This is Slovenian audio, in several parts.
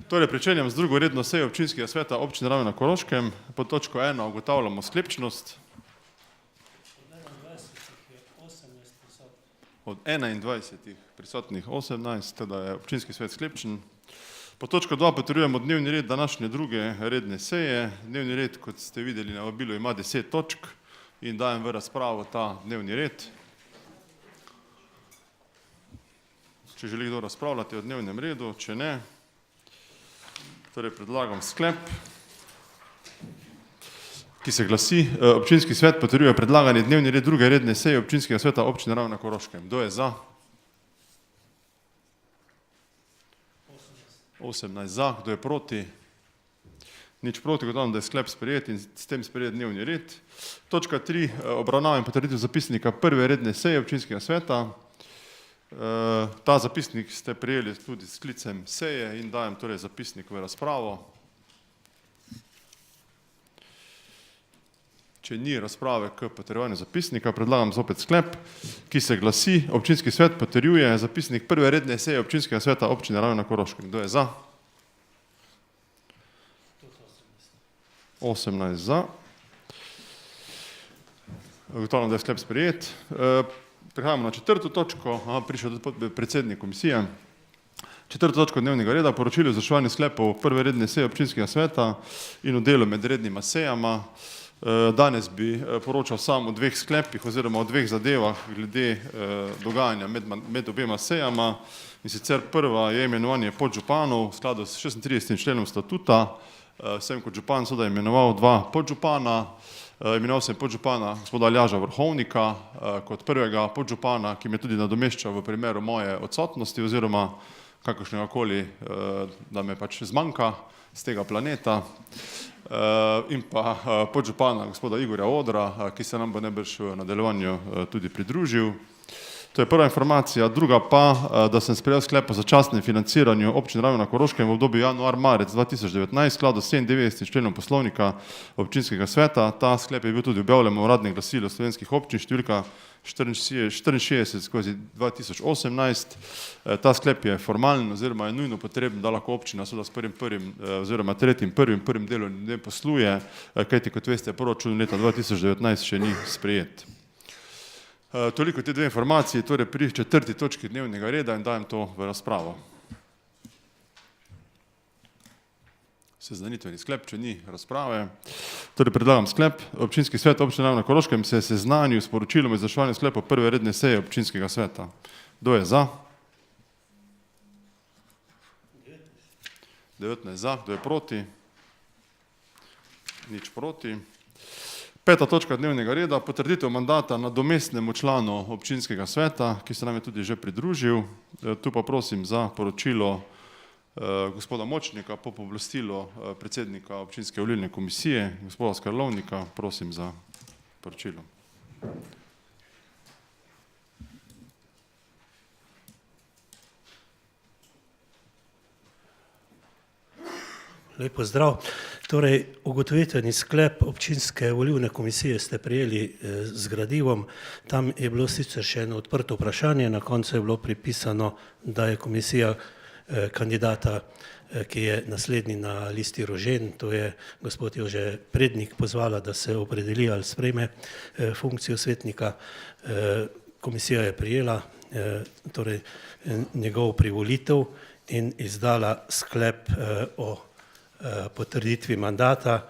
Torej, pričenjam z drugo redno sejo občinskega sveta občine Ravne na Koroškem. Pod točko 1 ugotavljamo sklepčnost. Od 21 prisotnih 18, teda je občinski svet sklepčen. Pod točko 2 potrjujemo dnevni red današnje druge redne seje. Dnevni red, kot ste videli na vabilu, ima 10 točk in dajem v razpravo ta dnevni red. Če želi kdo razpravljati o dnevnem redu, če ne, torej predlagam sklep, ki se glasi: občinski svet potrjuje predlagani dnevni red druge redne seje občinskega sveta občine Ravne na Koroškem. Kdo je za? 18 za. Kdo je proti? Nič proti. Ugotavljam, da je sklep sprejet in s tem sprejet dnevni red. Točka 3. Obravnava in potrditev zapisnika prve redne seje občinskega sveta. Ta zapisnik ste prejeli tudi s sklicem seje in dajem torej zapisnik v razpravo. Če ni razprave k potrjevanju zapisnika, predlagam zopet sklep, ki se glasi: občinski svet potrjuje zapisnik prve redne seje občinskega sveta občine Ravne na Koroškem. Kdo je za? 18 za. Ugotavljam, da je sklep sprejet. Prehajamo na četrto točko. Prišel predsednik komisije. Četrto točko dnevnega reda: poročilo o izvrševanju sklepov prve redne seje občinskega sveta in o delu med rednima sejama. Danes bi poročal sam o dveh sklepih oziroma o dveh zadevah glede dogajanja med obema sejama. In sicer prva je imenovanje podžupanov v skladu s 36. členom statuta. Sem kot župan seveda imenoval dva podžupana. Imenoval sem podžupana gospoda Aljaža Vrhovnika kot prvega podžupana, ki me tudi nadomešča v primeru moje odsotnosti oziroma kakršnega koli, da me pač zmanjka z tega planeta. In pa podžupana gospoda Igorja Odra, ki se nam bo najbrž v nadaljevanju tudi pridružil. To je prva informacija. Druga pa, da sem sprejel sklep o začasnem financiranju občine Ravne na Koroškem v obdobju januar-marec 2019 v skladu s 97. členom poslovnika občinskega sveta. Ta sklep je bil tudi objavljen v uradnem glasilu slovenskih občin številka 64/2018. Ta sklep je formalen oziroma je nujno potreben, da lahko občina s 1.1. oziroma 3.1. prvim delom ne posluje, kajti kot veste, proračun leta 2019 še ni sprejet. Toliko te dve informacije, torej pri četrti točki dnevnega reda in dajem to v razpravo. Seznanitveni sklep, če ni razprave. Torej predlagam sklep: občinski svet občine Ravne na Koroškem se je seznanil s poročilom o izvrševanju sklepov prve redne seje občinskega sveta. Kdo je za? 19 za. Kdo je proti? Nič proti. Peta točka dnevnega reda: potrditev mandata nadomestnemu članu občinskega sveta, ki se nam je tudi že pridružil. Tu pa prosim za poročilo gospoda Močnika po pooblastilu predsednika občinske volilne komisije, gospoda Skarlovnika. Prosim za poročilo. Lep pozdrav. Torej, ugotovitveni sklep občinske volilne komisije ste prejeli z gradivom. Tam je bilo sicer še eno odprto vprašanje, na koncu je bilo pripisano, da je komisija kandidata, ki je naslednji na listi Rožen, to je gospod Jože Prednik, pozvala, da se opredeli ali sprejme funkcijo svetnika. Komisija je prijela torej njegov privolitev in izdala sklep o potrditvi mandata.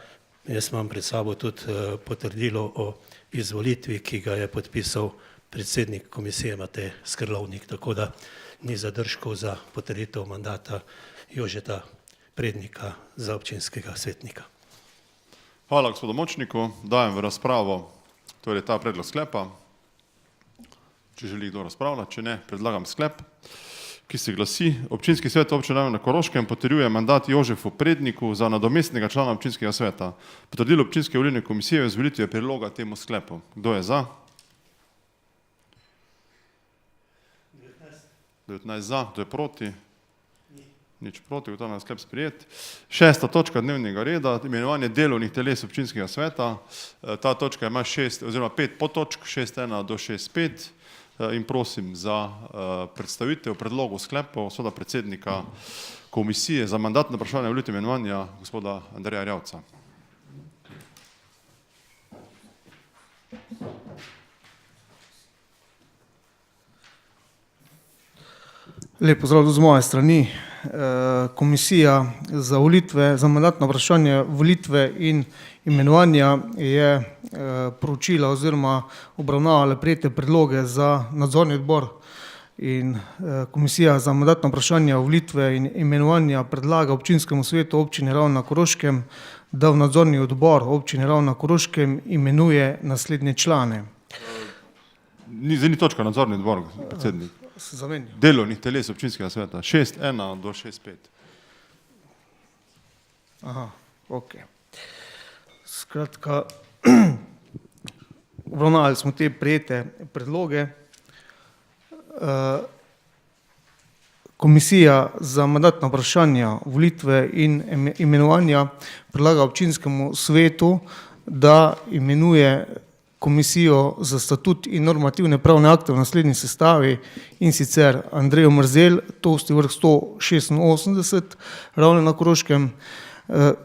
Jaz imam pred sabo tudi potrdilo o izvolitvi, ki ga je podpisal predsednik komisije Matej Skrlovnik, tako da ni zadržkov za potrditev mandata Jožeta Prednika za občinskega svetnika. Hvala gospodu Močniku. Dajem v razpravo torej ta predlog sklepa. Če želi kdo razpravljati, če ne, predlagam sklep, ki se glasi: občinski svet občine Ravne na Koroškem potrjuje mandat Jožefu Predniku za nadomestnega člana občinskega sveta. Potrdilo občinske volilne komisije o izvolitvi je priloga temu sklepu. Kdo je za? 19 za. Kdo je proti? Nič proti. Ugotavljam, da je sklep sprejet. Šesta točka dnevnega reda: imenovanje delovnih teles občinskega sveta. Ta točka ima 5 podtočk, 6.1 do 6.5. in prosim za predstavitev predlogov sklepov seveda predsednika Komisije za mandatno vprašanje volitev in imenovanja gospoda Andreja Erjavca. Lep pozdrav tudi z moje strani. Komisija za volitve, za mandatno vprašanje volitve in imenovanja je proučila oziroma obravnavala prejete predloge za nadzorni odbor in Komisija za mandatno vprašanje volitve in imenovanja predlaga občinskemu svetu občine Ravne na Koroškem, da v nadzorni odbor občine Ravne na Koroškem imenuje naslednje člane. Zdaj ni točka nadzorni odbor, predsednik. Se zamenjal. Delovnih teles občinskega sveta, 6.1 do 6.5. Aha, ok. Skratka, obravnavali smo te prejete predloge. Komisija za mandatna vprašanja volitve in imenovanja predlaga občinskemu svetu, da imenuje Komisijo za statut in normativne pravne akte v naslednji sestavi, in sicer Andrejo Mrzelj, Tolsti vrh 186, Ravne na Koroškem,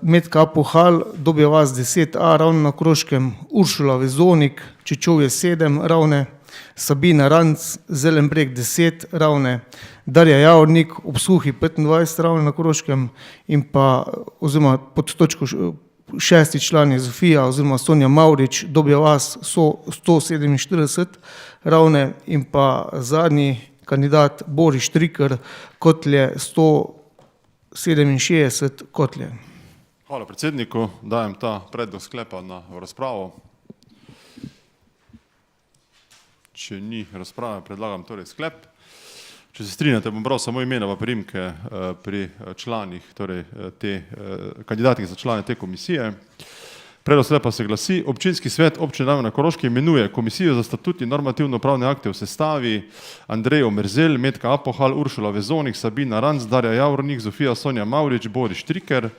Metka Apohal, Dobja vas 10a, Ravne na Koroškem, Uršula Vezonik, Čečovje 7, Ravne, Sabina Ranc, Zelenbreg 10, Ravne, Darja Javornik, Ob Suhi 25, Ravne na Koroškem, in pa oziroma pod točko 6. član je Zofija oziroma Sonja Mavrič, Dobja vas 147, Ravne, in pa zadnji kandidat Boris Štriker, Kotlje 167, Kotlje. Hvala predsedniku, dajem ta predlog sklepa na razpravo. Če ni razprave, predlagam torej sklep. Če se strinjate, bom bral samo imena pa priimke pri članih, torej kandidatih za člane te komisije. Predlog sklepa se glasi: občinski svet občine Ravne na Koroškem imenuje Komisijo za statut in normativno pravne akte v sestavi Andrejo Mrzelj, Metka Apohal, Uršula Vezonik, Sabina Ranc, Darja Javornik, Zofija Sonja Mavrič, Boris Štriker.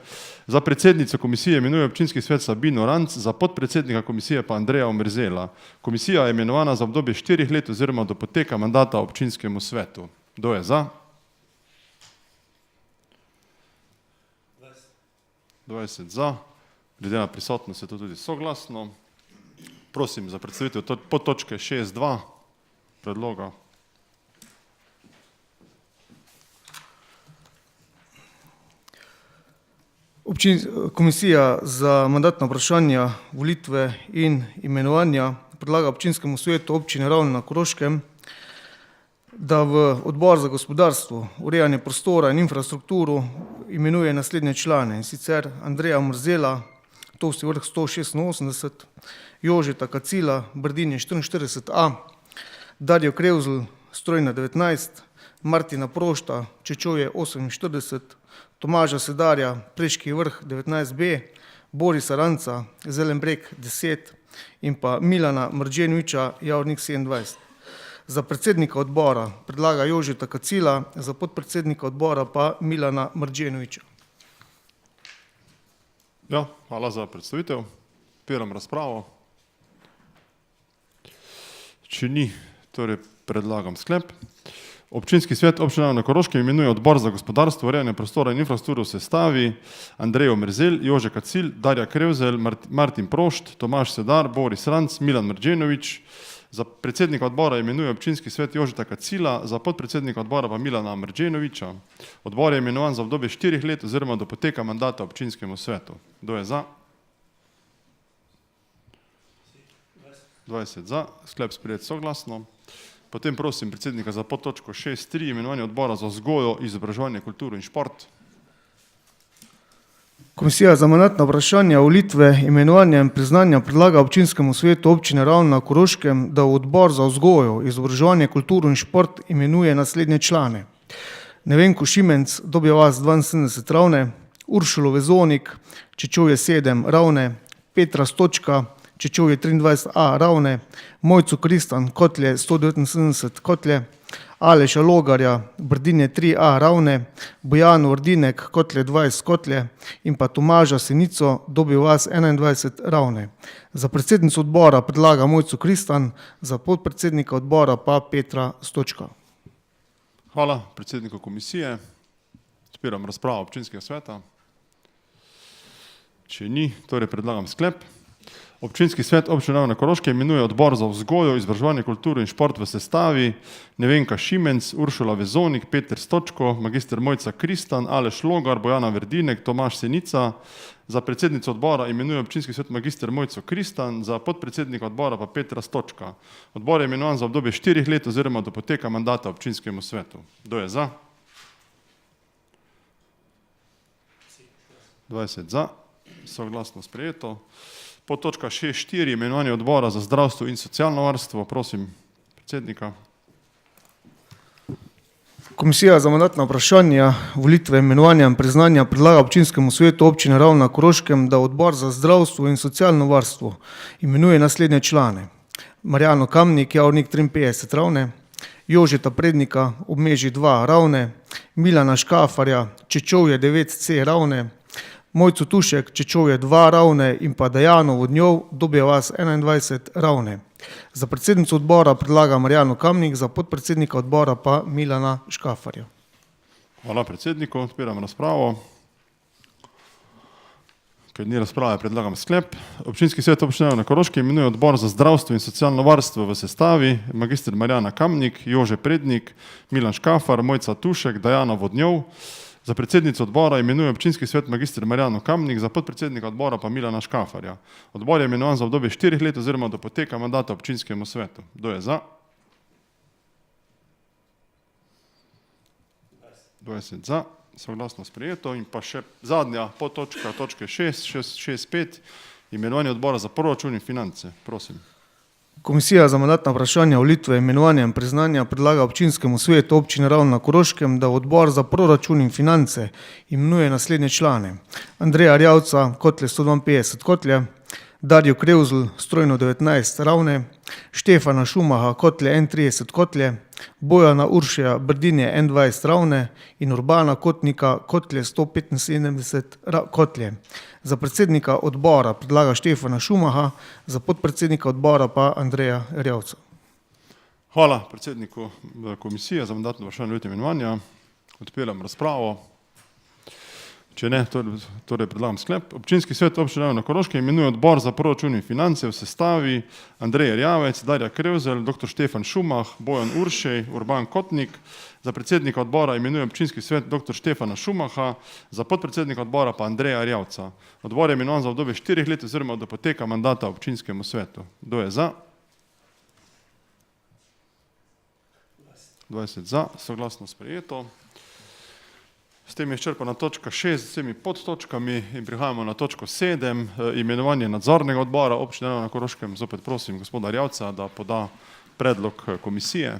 Za predsednico komisije imenuje občinski svet Sabino Ranc, za podpredsednika komisije pa Andreja Mrzela. Komisija je imenovana za obdobje 4 let oziroma do poteka mandata občinskemu svetu. Kdo je za? 20 za. Glede na prisotnost je to tudi soglasno. Prosim za predstavitev podtočke 6.2 predloga. Komisija za mandatna vprašanja volitve in imenovanja predlaga občinskemu svetu občine Ravne na Koroškem, da v odbor za gospodarstvo, urejanje prostora in infrastrukturo imenuje naslednje člane, in sicer Andreja Mrzela, Tolsti vrh 186, Jožeta Kacila, Brdinje 44a, Darjo Krevzl, Strojna 19, Martina Prošta, Čečovje 48, Tomaža Sedarja, Preški vrh 19b, Borisa Ranca, Zelenbreg 10 in pa Milana Mrdženoviča, Javornik 27. Za predsednika odbora predlaga Jožeta Kacila, za podpredsednika odbora pa Milana Mrdženoviča. Ja, hvala za predstavitev. Odpiram razpravo. Če ni, torej predlagam sklep. Občinski svet občine Ravne na Koroškem imenuje odbor za gospodarstvo, urejanje prostora in infrastrukturo v sestavi Andrejo Mrzelj, Jože Kacil, Darja Krevzelj, Martin Prošt, Tomaž Sedar, Boris Ranc, Milan Mrdženovič. Za predsednika odbora imenuje občinski svet Jožeta Kacila, za podpredsednika odbora pa Milana Mrdženoviča. Odbor je imenovan za obdobje 4 let oziroma do poteka mandata občinskemu svetu. Kdo je za? 20 za. Sklep sprejet soglasno. Potem prosim predsednika za podtočko 6.3 imenovanje odbora za vzgojo, izobraževanje, kulturo in šport. Komisija za mandatna vprašanja volitve, imenovanja in priznanja predlaga občinskemu svetu občine Ravne na Koroškem, da v odbor za vzgojo, izobraževanje, kulturo in šport imenuje naslednje člane: Nevenko Šimenc, Dobja vas 72, Ravne, Uršulo Vezonik, Čečovje 7, Ravne, Petra Stočka, Čečovje 23a, Ravne, Mojco Kristan, Kotlje 179, Kotlje, Aleša Logarja, Brdinje 3A Ravne, Bojano Ordinek, Kotlje 20 Kotlje in pa Tomaža Senico, Dobi vas 21 Ravne. Za predsednico odbora predlaga Mojco Kristan, za podpredsednika odbora pa Petra Stočka. Hvala predsedniku komisije. Odpiram razpravo občinskega sveta. Če ni, torej predlagam sklep. Občinski svet Občine Ravne na Koroškem imenuje odbor za vzgojo, izobraževanje, kulturo in šport v sestavi Nevenka Šimenc, Uršula Vezonik, Peter Stočko, magister Mojca Kristan, Aleš Logar, Bojana Verdinek, Tomaž Senica. Za predsednico odbora imenuje občinski svet magister Mojco Kristan, za podpredsednika odbora pa Petra Stočka. Odbor je imenovan za obdobje 4 let oziroma do poteka mandata občinskemu svetu. Kdo je za? 20 za. Soglasno sprejeto. Podtočka 6.4. Imenovanje odbora za zdravstvo in socialno varstvo. Prosim predsednika. Komisija za mandatna vprašanja, volitve, imenovanja in priznanja predlaga občinskemu svetu Občine Ravne na Koroškem, da odbor za zdravstvo in socialno varstvo imenuje naslednje člane. Marjano Kamnik, Javnik 53 Ravne, Jožeta Prednika, Obmeži 2 Ravne, Milana Škafarja, Čečovje 9C Ravne, Mojco Tušek, Čečovje 2 Ravne in pa Dejano Vodnjov, Dobi vas 21 Ravne. Za predsednico odbora predlaga Marjano Kamnik, za podpredsednika odbora pa Milana Škafarja. Hvala predsedniku. Odpiram razpravo. Ker ni razprave, predlagam sklep. Občinski svet Občine Ravne na Koroškem imenuje odbor za zdravstvo in socialno varstvo v sestavi magister Marjana Kamnik, Jože Prednik, Milan Škafar, Mojca Tušek, Dejana Vodnjov. Za predsednico odbora imenuje občinski svet magister Marjano Kamnik, za podpredsednika odbora pa Milana Škafarja. Odbor je imenovan za obdobje 4 let oziroma do poteka mandata občinskemu svetu. Kdo je za? 20 za. Soglasno sprejeto. In pa še zadnja podtočka, točke 6.5. Imenovanje odbora za proračun in finance. Prosim. Komisija za mandatna vprašanja, volitve, imenovanja in priznanja predlaga občinskemu svetu Občine Ravne na Koroškem, da odbor za proračun in finance imenuje naslednje člane. Andreja Rjavca, Kotlje 152 Kotlje, Darjo Krevzl, Strojno 19 Ravne, Štefana Šumaha, Kotlje 31 Kotlje, Bojana Uršeja, Brdinje 21 Ravne in Urbana Kotnika, Kotlje 175 Kotlje. Za predsednika odbora predlaga Štefana Šumaha, za podpredsednika odbora pa Andreja Rjavca. Hvala predsedniku komisije za mandatno vprašanje volitve in imenovanja. Odpiram razpravo. Če ne, torej predlagam sklep. Občinski svet Občine Ravne na Koroškem imenuje odbor za proračun in finance v sestavi Andrej Rjavec, Darja Krevzel, dr. Štefan Šumah, Bojan Uršej, Urban Kotnik. Za predsednika odbora imenuje občinski svet dr. Štefana Šumaha, za podpredsednika odbora pa Andreja Rjavca. Odbor je imenovan za obdobje 4 let oziroma do poteka mandata občinskemu svetu. Kdo je za? 20 za. Soglasno sprejeto. S tem je izčrpana točka 6 z vsemi podtočkami in prihajamo na točko 7, imenovanje nadzornega odbora Občine Ravne na Koroškem. Zopet prosim gospoda Rjavca, da poda predlog komisije.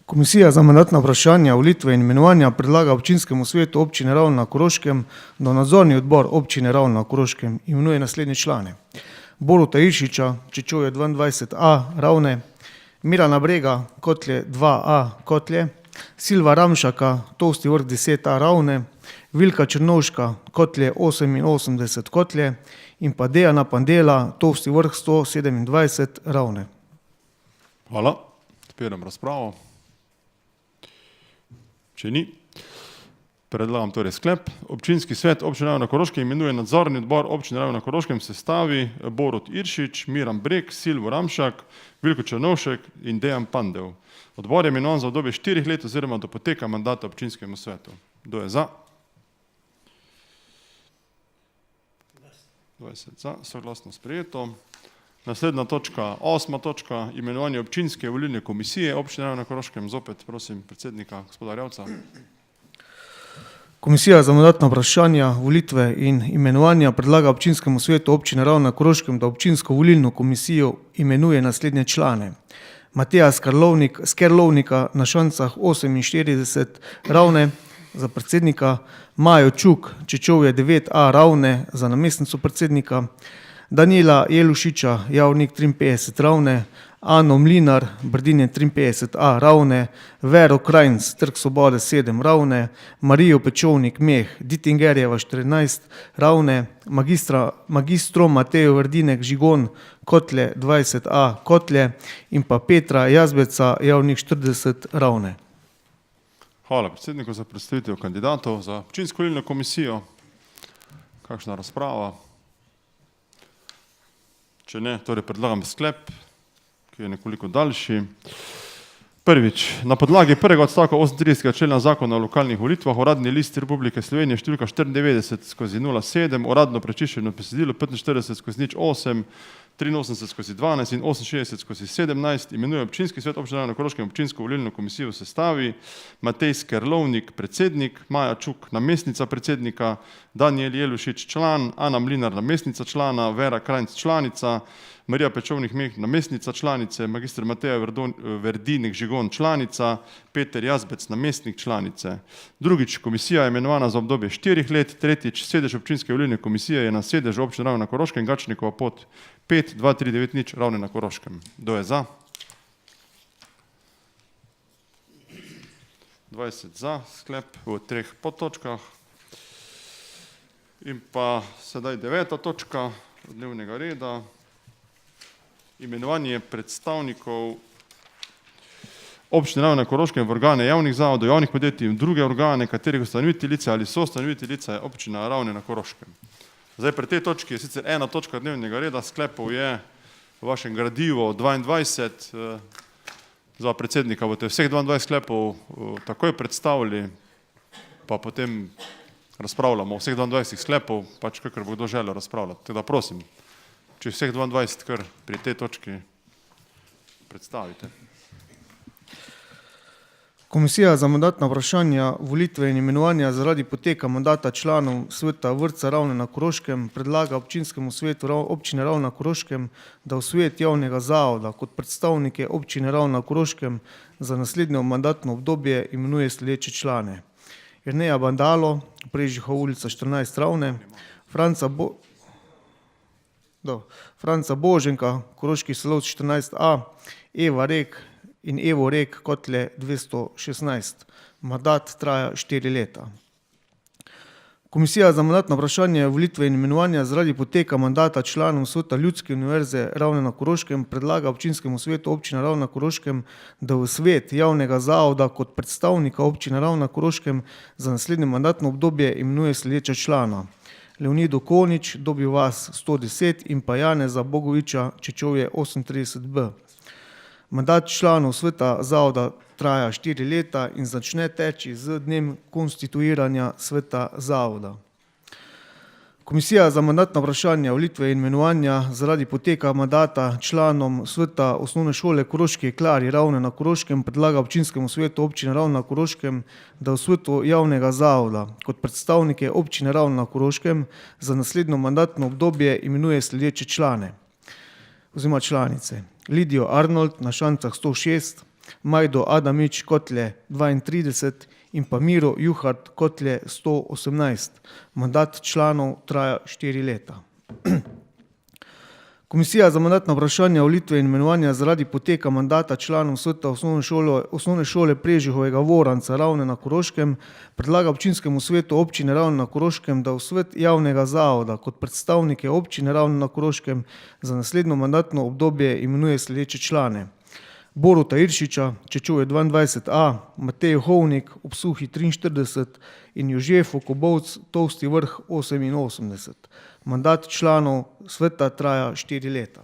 Komisija za mandatna vprašanja, volitve in imenovanja predlaga občinskemu svetu Občine Ravne na Koroškem, da nadzorni odbor Občine Ravne na Koroškem imenuje naslednje člane. Boruta Iršiča, Čečovje 22A Ravne, Mirana Brega, Kotlje 2A Kotlje, Silva Ramšaka, Tosti vrh 10A Ravne, Vilka Črnovška, Kotlje 88 Kotlje in pa Dejana Pandela, Tosti vrh 127 Ravne. Hvala. Odpiram razpravo. Če ni, predlagam torej sklep. Občinski svet Občine Ravne na Koroškem imenuje nadzorni odbor Občine Ravne na Koroškem v sestavi Borut Iršič, Miran Breg, Silvo Ramšak, Vilko Črnovšek in Dejan Pandev. Odbor je imenovan za obdobje 4 let oziroma do poteka mandata občinskemu svetu. Kdo je za? 20 za. Soglasno sprejeto. Naslednja točka, 8. točka, imenovanje občinske volilne komisije Občine Ravne na Koroškem. Zopet prosim predsednika gospoda Rjavca. Komisija za mandatna vprašanja, volitve in imenovanja predlaga občinskemu svetu Občine Ravne na Koroškem, da občinsko volilno komisijo imenuje naslednje člane. Mateja Skerlovnika na Šancah 48 Ravne, za predsednika, Majo Čuk, Čečovje 9A Ravne, za namestnico predsednika, Danila Jelušiča, Javnik 53 Ravne, Ano Mlinar, Brdinje 53A, Ravne, Vero Krajnc, Trg Svobode 7, Ravne, Marijo Pečovnik, Meh, Dittingerjeva 14, Ravne, magistro Matejo Verdinek, Žigon, Kotlje 20A, Kotlje in pa Petra Jazbeca, Javnik 40, Ravne. Hvala predsedniku za predstavitev kandidatov za občinsko volilno komisijo. Kakšna razprava? Če ne, torej predlagam sklep, ki je nekoliko daljši. Prvič, na podlagi prvega odstavka 38. člena Zakona o lokalnih volitvah, uradni list Republike Slovenije številka 94/07, uradno prečiščeno besedilo 45/08, 83/12 in 68/17 imenuje občinski svet občine Ravne na Koroškem občinsko volilno komisijo v sestavi: Matej Skerlovnik, predsednik, Maja Čuk, namestnica predsednika, Danijel Jelušič, član, Ana Mlinar, namestnica člana, Vera Krajnc, članica, Marija Pečovnik Meh, namestnica članice, magistr Mateja Verdinek Žigon, članica, Peter Jazbec, namestnik članice. Drugič, komisija je imenovana za obdobje 4 let. Tretjič, sedež občinske volilne komisije je na sedežu občine Ravne na Koroškem, Gačnikova pot 5-2390 Ravne na Koroškem. Kdo je za? 20 za, sklep v 3 podtočkah. In pa sedaj 9. točka dnevnega reda. Imenovanje predstavnikov občine Ravne na Koroškem v organe javnih zavodov, javnih podjetij in druge organe, katerih ustanoviteljica ali soustanoviteljica je občina Ravne na Koroškem. Zdaj pri tej točki je sicer ena točka dnevnega reda, sklepov je v vašem gradivu 22. Za predsednika boste vseh 22 sklepov takoj predstavili, pa potem razpravljamo o vseh 22 sklepov, pač kakor bo kdo želel razpravljati. Teda prosim, če vseh 22 kar pri tej točki predstavite. Komisija za mandatna vprašanja, volitve in imenovanja zaradi poteka mandata članov sveta vrtca Ravne na Koroškem predlaga občinskemu svetu občine Ravne na Koroškem, da v svet javnega zavoda kot predstavnike občine Ravne na Koroškem za naslednjo mandatno obdobje imenuje sledeče člane: Jerneja Bandalo, Prežihova ulica 14 Ravne, Franca Boženka, Koroški Solovc 14A, Eva Rek in Evo Rek, Kotlje 216. Mandat traja 4 leta. Komisija za mandatna vprašanja, volitve in imenovanja zaradi poteka mandata članov sveta Ljudske univerze Ravne na Koroškem predlaga občinskemu svetu občine Ravne na Koroškem, da v svet javnega zavoda kot predstavnika občine Ravne na Koroškem za naslednje mandatno obdobje imenuje sledeče člana: Leonido Konič, Dobjo vas 110 in pa Janeza Bogoviča, Čečovje 38B. Mandat članov sveta zavoda traja 4 leta in začne teči z dnem konstituiranja sveta zavoda. Komisija za mandatna vprašanja, volitve in imenovanja zaradi poteka mandata članom sveta osnovne šole Koroški Jeklarji Ravne na Koroškem predlaga občinskemu svetu občine Ravne na Koroškem, da v svetu javnega zavoda kot predstavnike občine Ravne na Koroškem za naslednjo mandatno obdobje imenuje sledeče člane oziroma članice: Lidijo Arnold na Šancah 106, Majdo Adamič, Kotlje 32 in pa Miro Juhart, Kotlje 118. Mandat članov traja 4 leta. Komisija za mandatna vprašanja, volitve in imenovanja zaradi poteka mandata članov sveta osnovne šole Prežihovega Voranca Ravne na Koroškem predlaga občinskemu svetu občine Ravne na Koroškem, da v svet javnega zavoda kot predstavnike občine Ravne na Koroškem za naslednjo mandatno obdobje imenuje sledeče člane: Boruta Iršiča, Čečovje 22A, Matej Hovnik, Obsuhi 43 in Jožefo Kobovc, Tolsti vrh 88. Mandat članov sveta traja 4 leta.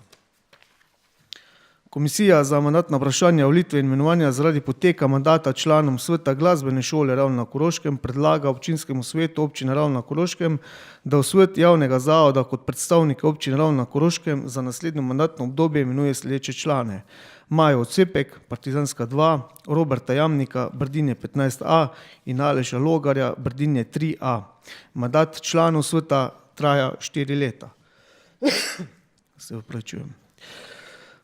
Komisija za mandatna vprašanja, volitve in imenovanja zaradi poteka mandata članom sveta glasbene šole Ravne na Koroškem predlaga občinskemu svetu občine Ravne na Koroškem, da v svet javnega zavoda kot predstavnike občine Ravne na Koroškem za naslednjo mandatno obdobje imenuje sledeče člane: Majo Ocepek, Partizanska 2, Roberta Jamnika, Brdinje 15A in Aleša Logarja, Brdinje 3A. Mandat članov sveta traja 4 leta. Se opravičujem.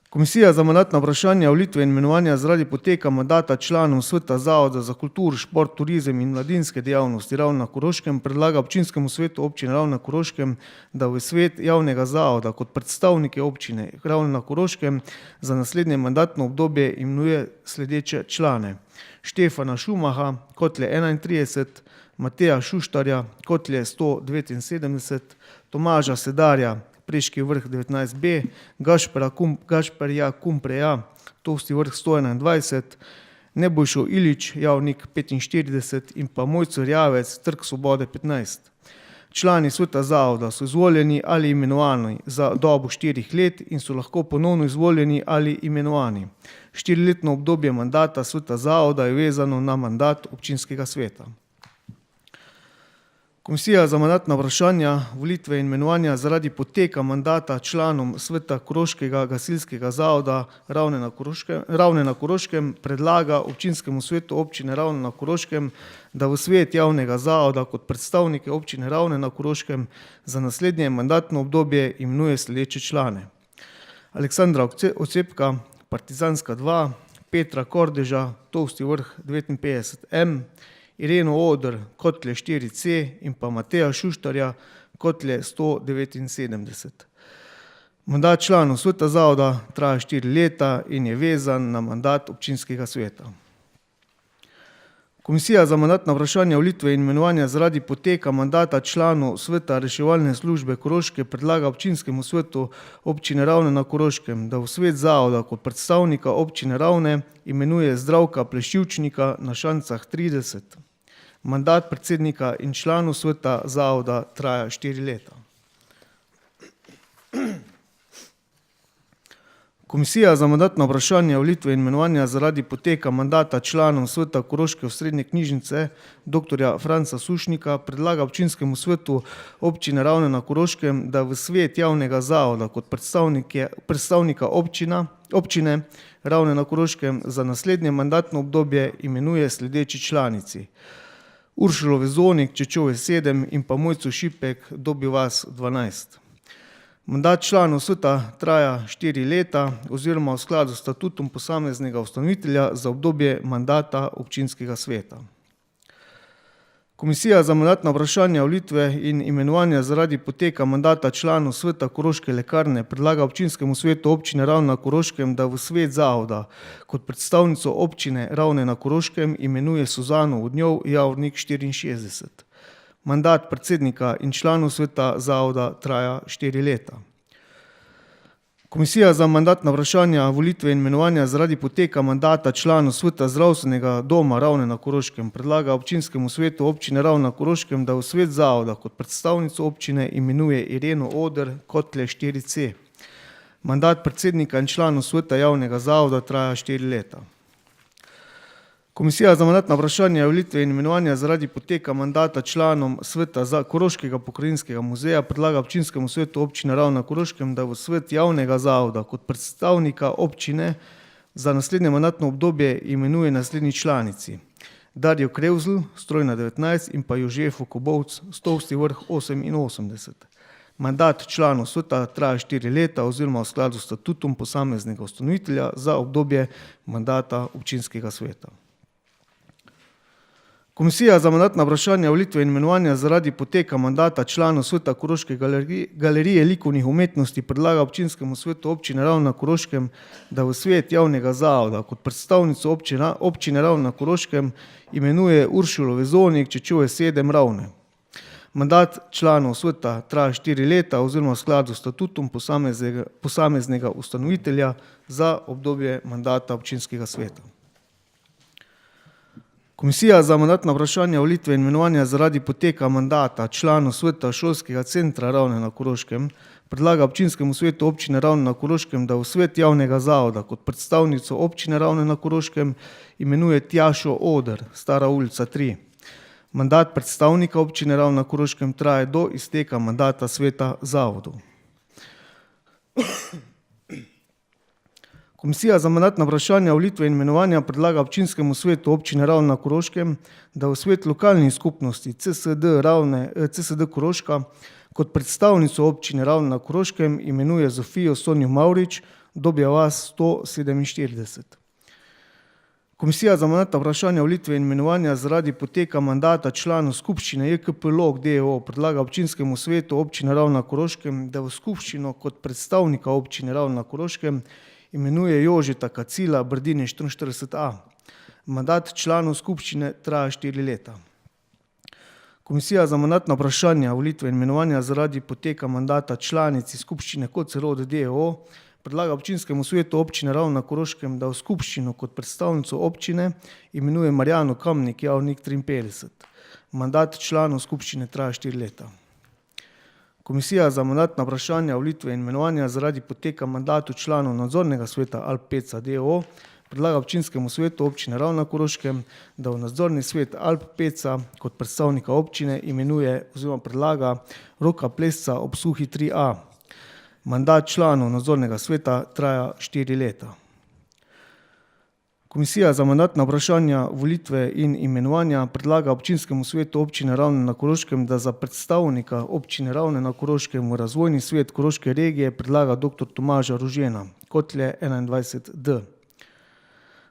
Komisija za mandatna vprašanja, volitve in imenovanja zaradi poteka mandata članov Sveta Zavoda za kulturo, šport, turizem in mladinske dejavnosti Ravne na Koroškem predlaga občinskemu svetu občine Ravne na Koroškem, da v svet javnega zavoda kot predstavnike občine Ravne na Koroškem za naslednje mandatno obdobje imenuje sledeče člane: Štefana Šumaha, Kotlje 31, Mateja Šuštarja, Kotlje 179, Tomaža Sedarja, Preški vrh 19b, Gašperja Kumpreja, Tosti vrh 121, Nebojšo Ilič, Javnik 45 in pa Mojco Rjavec, Trg Svobode 15. Člani sveta zavoda so izvoljeni ali imenovani za dobo 4 let in so lahko ponovno izvoljeni ali imenovani. 4-letno obdobje mandata sveta zavoda je vezano na mandat občinskega sveta. Komisija za mandatna vprašanja, volitve in imenovanja zaradi poteka mandata članom sveta Koroškega gasilskega zavoda Ravne na Koroškem predlaga občinskemu svetu občine Ravne na Koroškem, da v svet javnega zavoda kot predstavnike občine Ravne na Koroškem za naslednje mandatno obdobje imenuje sledeče člane: Aleksandra Ocepka, Partizanska 2, Petra Kordeža, Tosti vrh 59M, Ireno Oder, Kotlje 4C in pa Mateja Šuštarja, Kotlje 179. Mandat članov sveta zavoda traja 4 leta in je vezan na mandat občinskega sveta. Komisija za mandatna vprašanja, volitve in imenovanja zaradi poteka mandata članov sveta reševalne službe Koroške predlaga občinskemu svetu občine Ravne na Koroškem, da v svet zavoda kot predstavnika občine Ravne imenuje Zdravka Plešivčnika na Šancah 30. Mandat predsednika in članov sveta zavoda traja 4 leta. Komisija za mandatna vprašanja, volitve in imenovanja zaradi poteka mandata članom sveta Koroške osrednje knjižnice dr. Franca Sušnika predlaga občinskemu svetu občine Ravne na Koroškem, da v svet javnega zavoda kot predstavnika občine Ravne na Koroškem za naslednje mandatno obdobje imenuje sledeči članici: Uršulo Vezonik, Čečove 7 in pa Mojco Šipek, Dobivas 12. Mandat članov sveta traja 4 leta oziroma v skladu s statutom posameznega ustanovitelja za obdobje mandata občinskega sveta. Komisija za mandatna vprašanja, volitve in imenovanja zaradi poteka mandata članov sveta Koroške lekarne predlaga občinskemu svetu občine Ravne na Koroškem, da v svet zavoda kot predstavnico občine Ravne na Koroškem imenuje Suzano Vodnjov, Javnik 64. Mandat predsednika in članov sveta zavoda traja 4 leta. Komisija za mandatna vprašanja, volitve in imenovanja zaradi poteka mandata članov sveta zdravstvenega doma Ravne na Koroškem predlaga občinskemu svetu občine Ravne na Koroškem, da v svet zavoda kot predstavnico občine imenuje Ireno Oder, Kotlje 4C. Mandat predsednika in članov sveta javnega zavoda traja 4 leta. Komisija za mandatna vprašanja, volitve in imenovanja zaradi poteka mandata članom sveta za Koroškega pokrajinskega muzeja predlaga občinskemu svetu občine Ravne na Koroškem, da v svet javnega zavoda kot predstavnika občine za naslednje mandatno obdobje imenuje naslednji članici: Darjo Krevzl, Strojna 19 in pa Jožefo Kobovc, Stolsti vrh 88. Mandat članov sveta traja 4 leta oziroma v skladu s statutom posameznega ustanovitelja za obdobje mandata občinskega sveta. Komisija za mandatna vprašanja, volitve in imenovanja zaradi poteka mandata članov sveta Koroške galerije likovnih umetnosti predlaga občinskemu svetu občine Ravne na Koroškem, da v svet javnega zavoda kot predstavnico občine Ravne na Koroškem imenuje Uršulo Vezonik, Čečove 7 Ravne. Mandat članov sveta traja 4 leta oziroma v skladu s statutom posameznega ustanovitelja za obdobje mandata občinskega sveta. Komisija za mandatna vprašanja, volitve in imenovanja zaradi poteka mandata članov sveta šolskega centra Ravne na Koroškem predlaga občinskemu svetu občine Ravne na Koroškem, da v svet javnega zavoda kot predstavnico občine Ravne na Koroškem imenuje Tjašo Oder, Stara ulica 3. Mandat predstavnika občine Ravne na Koroškem traje do izteka mandata sveta zavodov. Komisija za mandatna vprašanja, volitve in imenovanja predlaga občinskemu svetu občine Ravne na Koroškem, da v svet lokalnih skupnosti CSD Koroška kot predstavnico občine Ravne na Koroškem imenuje Zofijo Sonjo Mavrič, Dobja vas 147. Komisija za mandatna vprašanja, volitve in imenovanja zaradi poteka mandata članov skupščine JKP Log d.o.o. predlaga občinskemu svetu občine Ravne na Koroškem, da v skupščino kot predstavnika občine Ravne na Koroškem imenuje Jožeta Kacila, Brdinje 44a. Mandat članov skupščine traja 4 leta. Komisija za mandatna vprašanja, volitve in imenovanja zaradi poteka mandata članici skupščine Kocerod d.o.o. predlaga občinskemu svetu občine Ravne na Koroškem, da v skupščino kot predstavnico občine imenuje Marjano Kamnik, Javnik 53. Mandat članov skupščine traja 4 leta. Komisija za mandatna vprašanja, volitve in imenovanja zaradi poteka mandatu članov nadzornega sveta Alp Peca d.o.o. predlaga občinskemu svetu občine Ravne na Koroškem, da v nadzorni svet Alp Peca kot predstavnika občine imenuje oziroma predlaga Roka Plesca ob Suhi 3a. Mandat članov nadzornega sveta traja 4 leta. Komisija za mandatna vprašanja, volitve in imenovanja predlaga občinskemu svetu občine Ravne na Koroškem, da za predstavnika občine Ravne na Koroškem v razvojni svet Koroške regije predlaga dr. Tomaža Rožena, Kotlje 21d.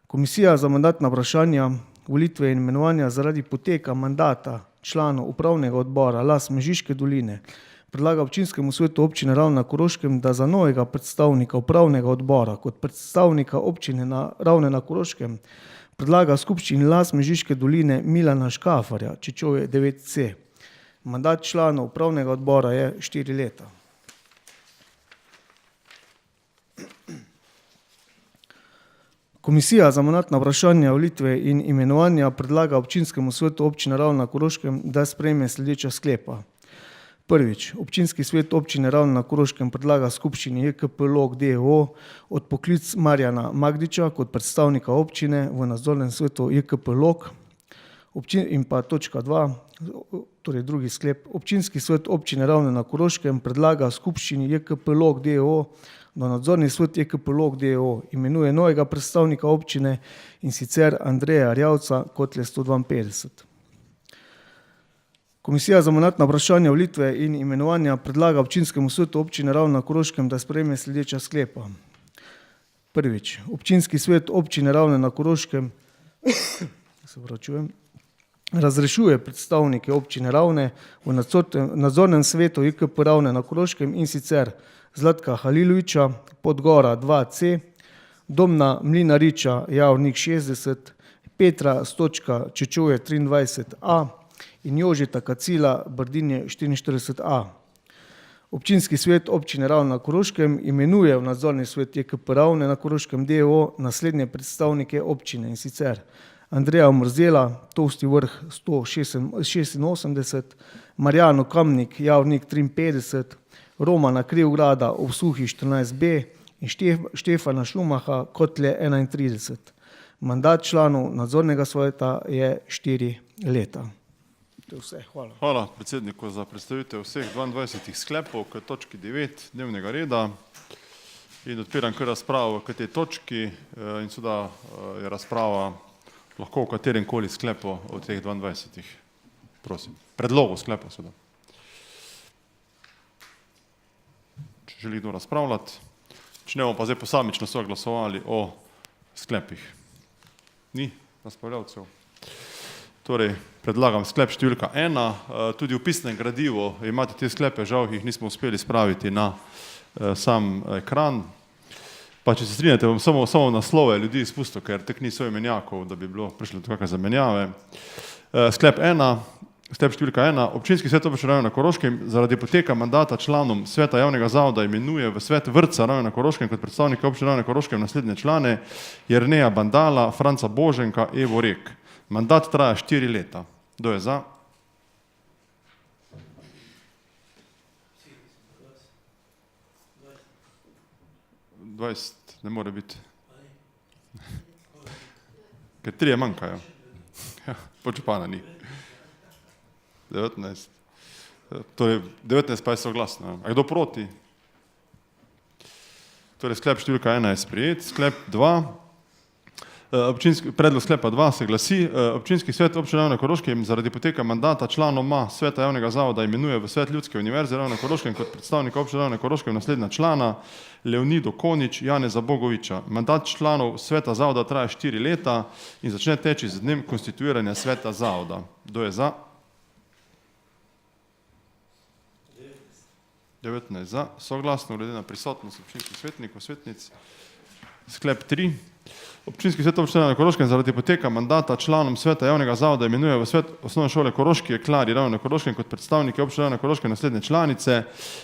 Komisija za mandatna vprašanja, volitve in imenovanja zaradi poteka mandata članov upravnega odbora Las Mežiške doline predlaga občinskemu svetu občine Ravne na Koroškem, da za novega predstavnika upravnega odbora kot predstavnika občine Ravne na Koroškem predlaga skupščini Las Mežiške doline Milana Škafarja, Čečovje 9c. Mandat članov upravnega odbora je 4 leta. Komisija za mandatna vprašanja, volitve in imenovanja predlaga občinskemu svetu občine Ravne na Koroškem, da sprejme sledeča sklepa. Prvič, občinski svet občine Ravne na Koroškem predlaga skupščini JKP Log d.o.o. odpoklic Marjana Magdiča kot predstavnika občine v nadzornem svetu JKP Log. In pa točka 2, torej drugi sklep, občinski svet občine Ravne na Koroškem predlaga skupščini JKP Log d.o.o. da nadzorni svet JKP Log d.o.o. imenuje novega predstavnika občine, in sicer Andreja Rjavca, Kotlje 152. Komisija za mandatna vprašanja, volitve in imenovanja predlaga občinskemu svetu občine Ravne na Koroškem, da sprejme sledeča sklepa. Prvič, občinski svet občine Ravne na Koroškem razrešuje predstavnike občine Ravne v nadzornem svetu JKP Ravne na Koroškem, in sicer Zlatka Haliloviča, Podgora 2c, Domna Mlinariča, Javnik 60, Petra Stočka, Čečovje 23a in Jožeta Kacila, Brdinje 44a. Občinski svet občine Ravne na Koroškem imenuje v nadzorni svet JKP Ravne na Koroškem d.o.o. naslednje predstavnike občine, in sicer Andreja Mrzela, Tosti vrh 186, Marjano Kamnik, Javnik 53, Romana Krivgrada ob Suhi 14b in Štefana Šumaha, Kotlje 31. Mandat članov nadzornega sveta je 4 leta. To je vse. Hvala. Hvala predsedniku za predstavitev vseh 22 sklepov k točki 9 dnevnega reda. In odpiram kar razpravo k tej točki in seveda je razprava lahko v katerem koli sklepu od teh 22. Prosim. Predlogov sklepov seveda. Če želi kdo razpravljati, če ne bomo pa zdaj posamično so glasovali o sklepih. Ni razpravljavcev. Torej, predlagam sklep številka 1. Tudi v pisnem gradivu imate te sklepe, žal jih nismo uspeli spraviti na sam ekran. Pa če se strinjate, bom samo naslove ljudi izpustil, ker tek ni soimenjakov, da bi bilo prišlo do kakšne zamenjave. Sklep 1. Sklep številka 1. Občinski svet občine Ravne na Koroškem zaradi poteka mandata članom sveta javnega zavoda imenuje v svet vrtca Ravne na Koroškem kot predstavnike občine Ravne na Koroškem naslednje člane: Jerneja Bandala, Franca Boženka, Evo Rek. Mandat traja 4 leta. Kdo je za? Ne more biti. Ker 3 manjkajo. Podžupana ni. 19. Torej 19 pa je soglasno. A kdo proti? Torej sklep številka 1 je sprejet. Sklep 2. Predlog sklepa 2 se glasi, občinski svet občine Ravne Koroške zaradi poteka mandata članoma sveta javnega zavoda imenuje v svet Ljudske univerze Ravne Koroške kot predstavnika občine Ravne Koroške naslednja člana Leonido Konič, Janeza Bogoviča. Mandat članov sveta zavoda traja 4 leta in začne teči z dnem konstituiranja sveta zavoda. Kdo je za? 19 za, soglasno glede na prisotnost občinskih svetnikov, svetnic. Sklep 3. Občinski svet občine Ravne Koroške zaradi poteka mandata članom sveta javnega zavoda imenuje v svet osnovne šole Koroški Jeklari Ravne Koroške kot predstavniki občine Ravne Koroške naslednje članice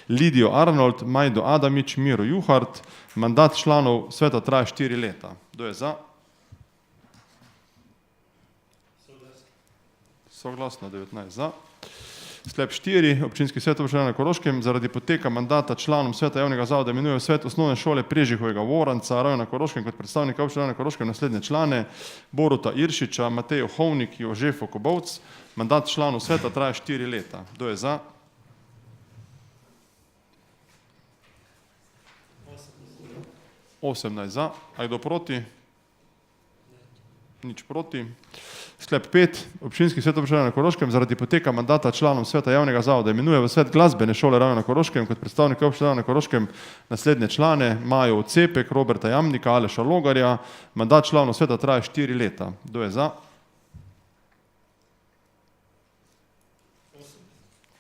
Lidijo Arnold, Majdo Adamič, Miro Juhart. Mandat članov sveta traja 4 leta. Kdo je za? Soglasno 19 za. Sklep 4. Občinski svet občine Ravne Koroške zaradi poteka mandata članom sveta javnega zavoda imenuje v svet osnovne šole Prežihovega Voranca Ravne Koroške kot predstavnika občine Ravne Koroške naslednje člane Boruta Iršiča, Matejo Hovnik, Jožefo Kobovc. Mandat članov sveta traja 4 leta. Kdo je za? 18 za. A kdo proti? Nič proti. Sklep 5. Občinski svet občine Ravne Koroške zaradi poteka mandata članom sveta javnega zavoda imenuje v svet glasbene šole Ravne Koroške kot predstavnika občine Ravne Koroške naslednje člane Majo Ocepek, Roberta Jamnika, Aleša Logarja. Mandat članov sveta traja 4 leta. Kdo je za?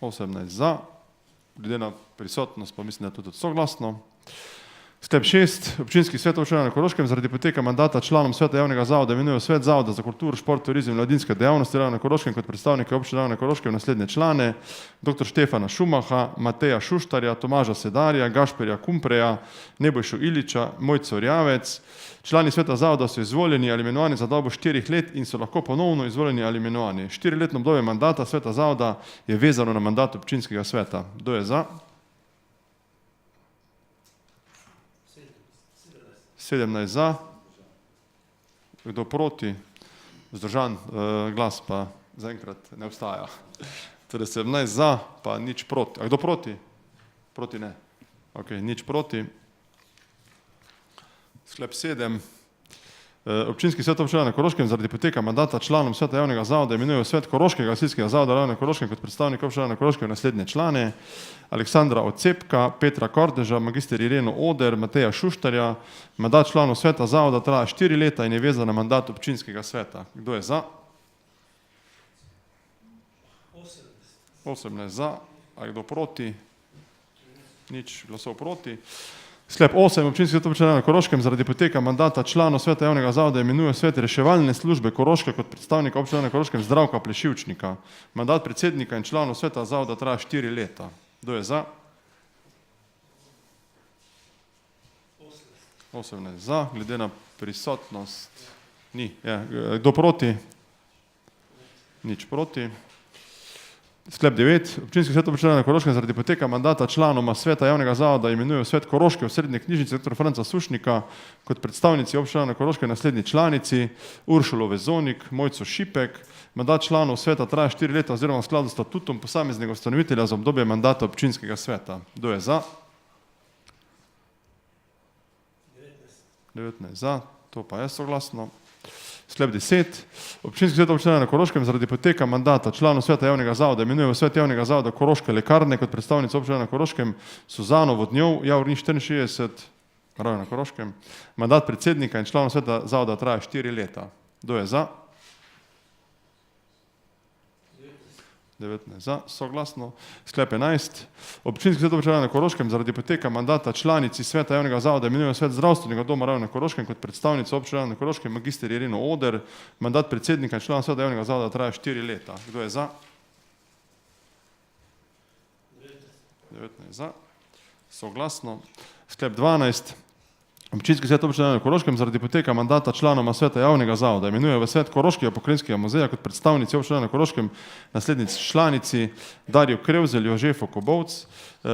18 za. Glede na prisotnost pa mislim, da je tudi soglasno. Sklep 6. Občinski svet občine Ravne Koroške zaradi poteka mandata članom sveta javnega zavoda imenuje v svet zavoda za kulturo, šport, turizem in mladinske dejavnosti Ravne Koroške kot predstavnike občine Ravne Koroške naslednje člane dr. Štefana Šumaha, Mateja Šuštarja, Tomaža Sedarja, Gašperja Kumpreja, Nebojšo Iliča, Mojco Rjavec. Člani sveta zavoda so izvoljeni ali imenovani za dobo 4 let in so lahko ponovno izvoljeni ali imenovani. 4-letno obdobje mandata sveta zavoda je vezano na mandat občinskega sveta. Kdo je za? 17 za, kdo proti, vzdržan glas pa zaenkrat ne obstaja. Torej 17 za, pa nič proti. A kdo proti? Proti ne. Ok, nič proti. Sklep 7. Občinski svet občine Ravne Koroške zaradi poteka mandata članom sveta javnega zavoda imenuje v svet Koroškega gasilskega zavoda Ravne Koroške kot predstavnika občine Ravne Koroške naslednje člane Aleksandra Ocepka, Petra Kordeža, magister Ireno Oder, Mateja Šuštarja. Mandat članov sveta zavoda traja 4 leta in je vezan na mandat občinskega sveta. Kdo je za? 18 za. A kdo proti? Nič glasov proti. Sklep 8. Občinski svet občine Ravne Koroške zaradi poteka mandata članov sveta javnega zavoda imenuje svet reševalne službe Koroške kot predstavnika občine Ravne Koroške Zdravka Plešivčnika. Mandat predsednika in članov sveta zavoda traja 4 leta. Kdo je za? 18 za. Glede na prisotnost ni. Kdo proti? Nič proti. Sklep 9. Občinski svet občine Ravne Koroške zaradi poteka mandata članoma sveta javnega zavoda imenuje v svet Koroške osrednje knjižnice dr. Franca Sušnika kot predstavnici občine Ravne Koroške naslednji članici Uršulo Vezonik, Mojco Šipek. Mandat članov sveta traja 4 leta oziroma v skladu s statutom posameznega ustanovitelja za obdobje mandata občinskega sveta. Kdo je za? 19 za. To pa je soglasno. Sklep 10. Občinski svet občine Ravne Koroške zaradi poteka mandata članov sveta javnega zavoda imenuje v svet javnega zavoda Koroške lekarne kot predstavnico občine Ravne Koroške Suzano Vodnjov, Javornik 64, Ravne Koroške. Mandat predsednika in članov sveta zavoda traja 4 leta. Kdo je za? 19 za, soglasno. Sklep 11. Občinski svet občine Ravne Koroške zaradi poteka mandata članici sveta javnega zavoda imenuje svet zdravstvenega doma Ravne Koroške kot predstavnica občine Ravne Koroške magister Ireno Oder. Mandat predsednika in člana sveta javnega zavoda traja 4 leta. Kdo je za? 19 za, soglasno. Sklep 12. Občinski svet občine Ravne Koroške zaradi poteka mandata članoma sveta javnega zavoda imenuje v svet Koroškega pokrajinskega muzeja kot predstavnici občine Ravne Koroške naslednji članici Darjo Krevzelj, Jožefo Kobovc.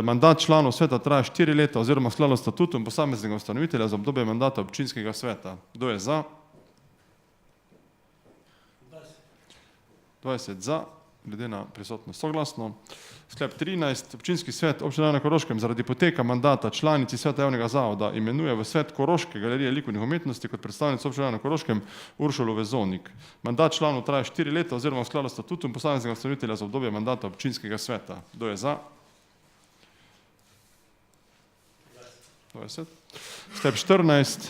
Mandat članov sveta traja 4 leta oziroma v skladu s statutom posameznega ustanovitelja za obdobje mandata občinskega sveta. Kdo je za? 20 za. glede na prisotnost soglasno. Sklep 13. Občinski svet občine na Koroškem zaradi poteka mandata članici sveta javnega zavoda imenuje v svet Koroške galerije likovnih umetnosti kot predstavnico občine na Koroškem Uršulo Vezonik. Mandat članov traja 4 leta oziroma v skladu s statutom posameznega ustanovitelja za obdobje mandata občinskega sveta. Kdo je za? 20. Sklep 14.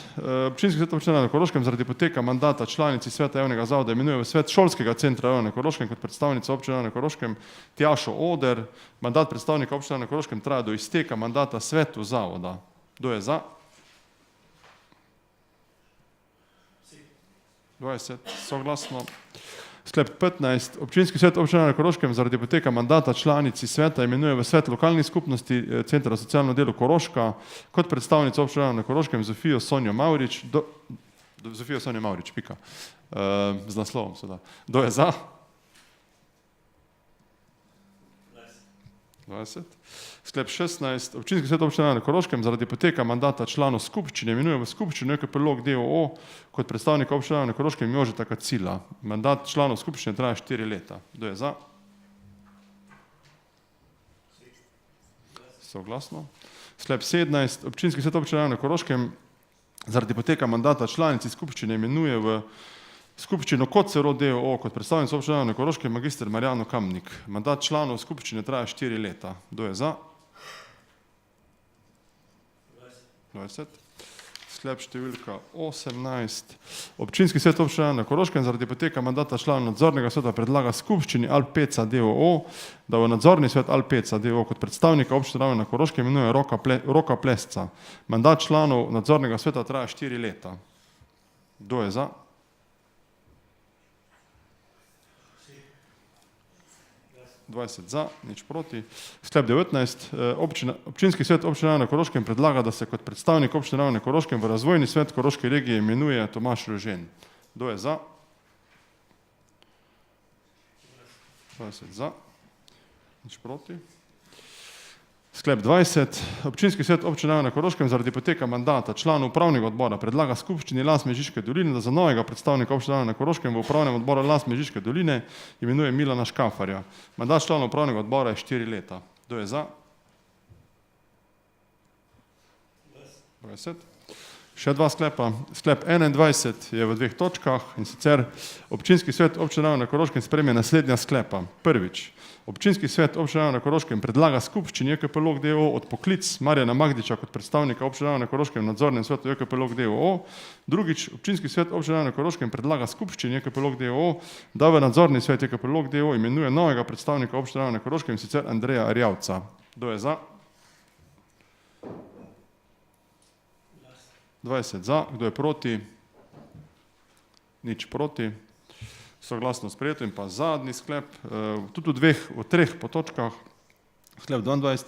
Občinski svet občine na Koroškem zaradi poteka mandata članici sveta javnega zavoda imenuje v svet šolskega centra javne Koroškem kot predstavnica občine na Koroškem Tjašo Oder. Mandat predstavnika občine na Koroškem traja do izteka mandata svetu zavoda. Kdo je za? 20. Soglasno. Sklep 15. Občinski svet občine na Koroškem zaradi poteka mandata članici sveta imenuje v svet lokalnih skupnosti Centra za socialno delo Koroška kot predstavnica občine na Koroškem Zofijo Sonjo Mavrič, pika, z naslovom seveda. Kdo je za? 20. Sklep 16. Občinski svet občine na Koroškem zaradi poteka mandata članov skupščine imenuje v skupščino EKP-log d.o.o. kot predstavnika občine na Koroškem Jožeta Kacila. Mandat članov skupščine traja 4 leta. Kdo je za? Soglasno. Sklep 17. Občinski svet občine na Koroškem zaradi poteka mandata članici skupščine imenuje v skupščino KOCERO d.o.o. kot predstavnica občine na Koroškem magister Marjano Kamnik. Mandat članov skupščine traja 4 leta. Kdo je za? 20. Sklep številka 18. Občinski svet občine na Koroškem zaradi poteka mandata članov nadzornega sveta predlaga skupščini Alpeca d.o.o., da v nadzorni svet Alpeca d.o.o. kot predstavnika občine na Koroškem imenuje Roka Plesca. Mandat članov nadzornega sveta traja 4 leta. Kdo je za? 20 za, nič proti. Sklep 19. Občinski svet občine na Koroškem predlaga, da se kot predstavnik občine na Koroškem v razvojni svet Koroške regije imenuje Tomaž Rožen. Kdo je za? 20 za, nič proti. Sklep 20. Občinski svet občine na Koroškem zaradi poteka mandata članov upravnega odbora predlaga skupščini Las Mežiške doline, da za novega predstavnika občine na Koroškem v upravnem odboru Las Mežiške doline imenuje Milana Škafarja. Mandat članov upravnega odbora je 4 leta. Kdo je za? 20. Še 2 sklepa. Sklep 21 je v 2 točkah in sicer občinski svet občine na Koroškem sprejme naslednja sklepa. Prvič. Občinski svet občine na Koroškem predlaga skupščini EKP-log d.o.o. odpoklic Marjana Magdiča kot predstavnika občine na Koroškem v nadzornem svetu EKP-log d.o.o. Drugič, občinski svet občine na Koroškem predlaga skupščini EKP-log d.o.o., da v nadzorni svet EKP-log d.o.o. imenuje novega predstavnika občine na Koroškem, sicer Andreja Arjavca. Kdo je za? 20 za. Kdo je proti? Nič proti. Soglasno sprejeto. In pa zadnji sklep, tudi v 3 točkah. Sklep 22.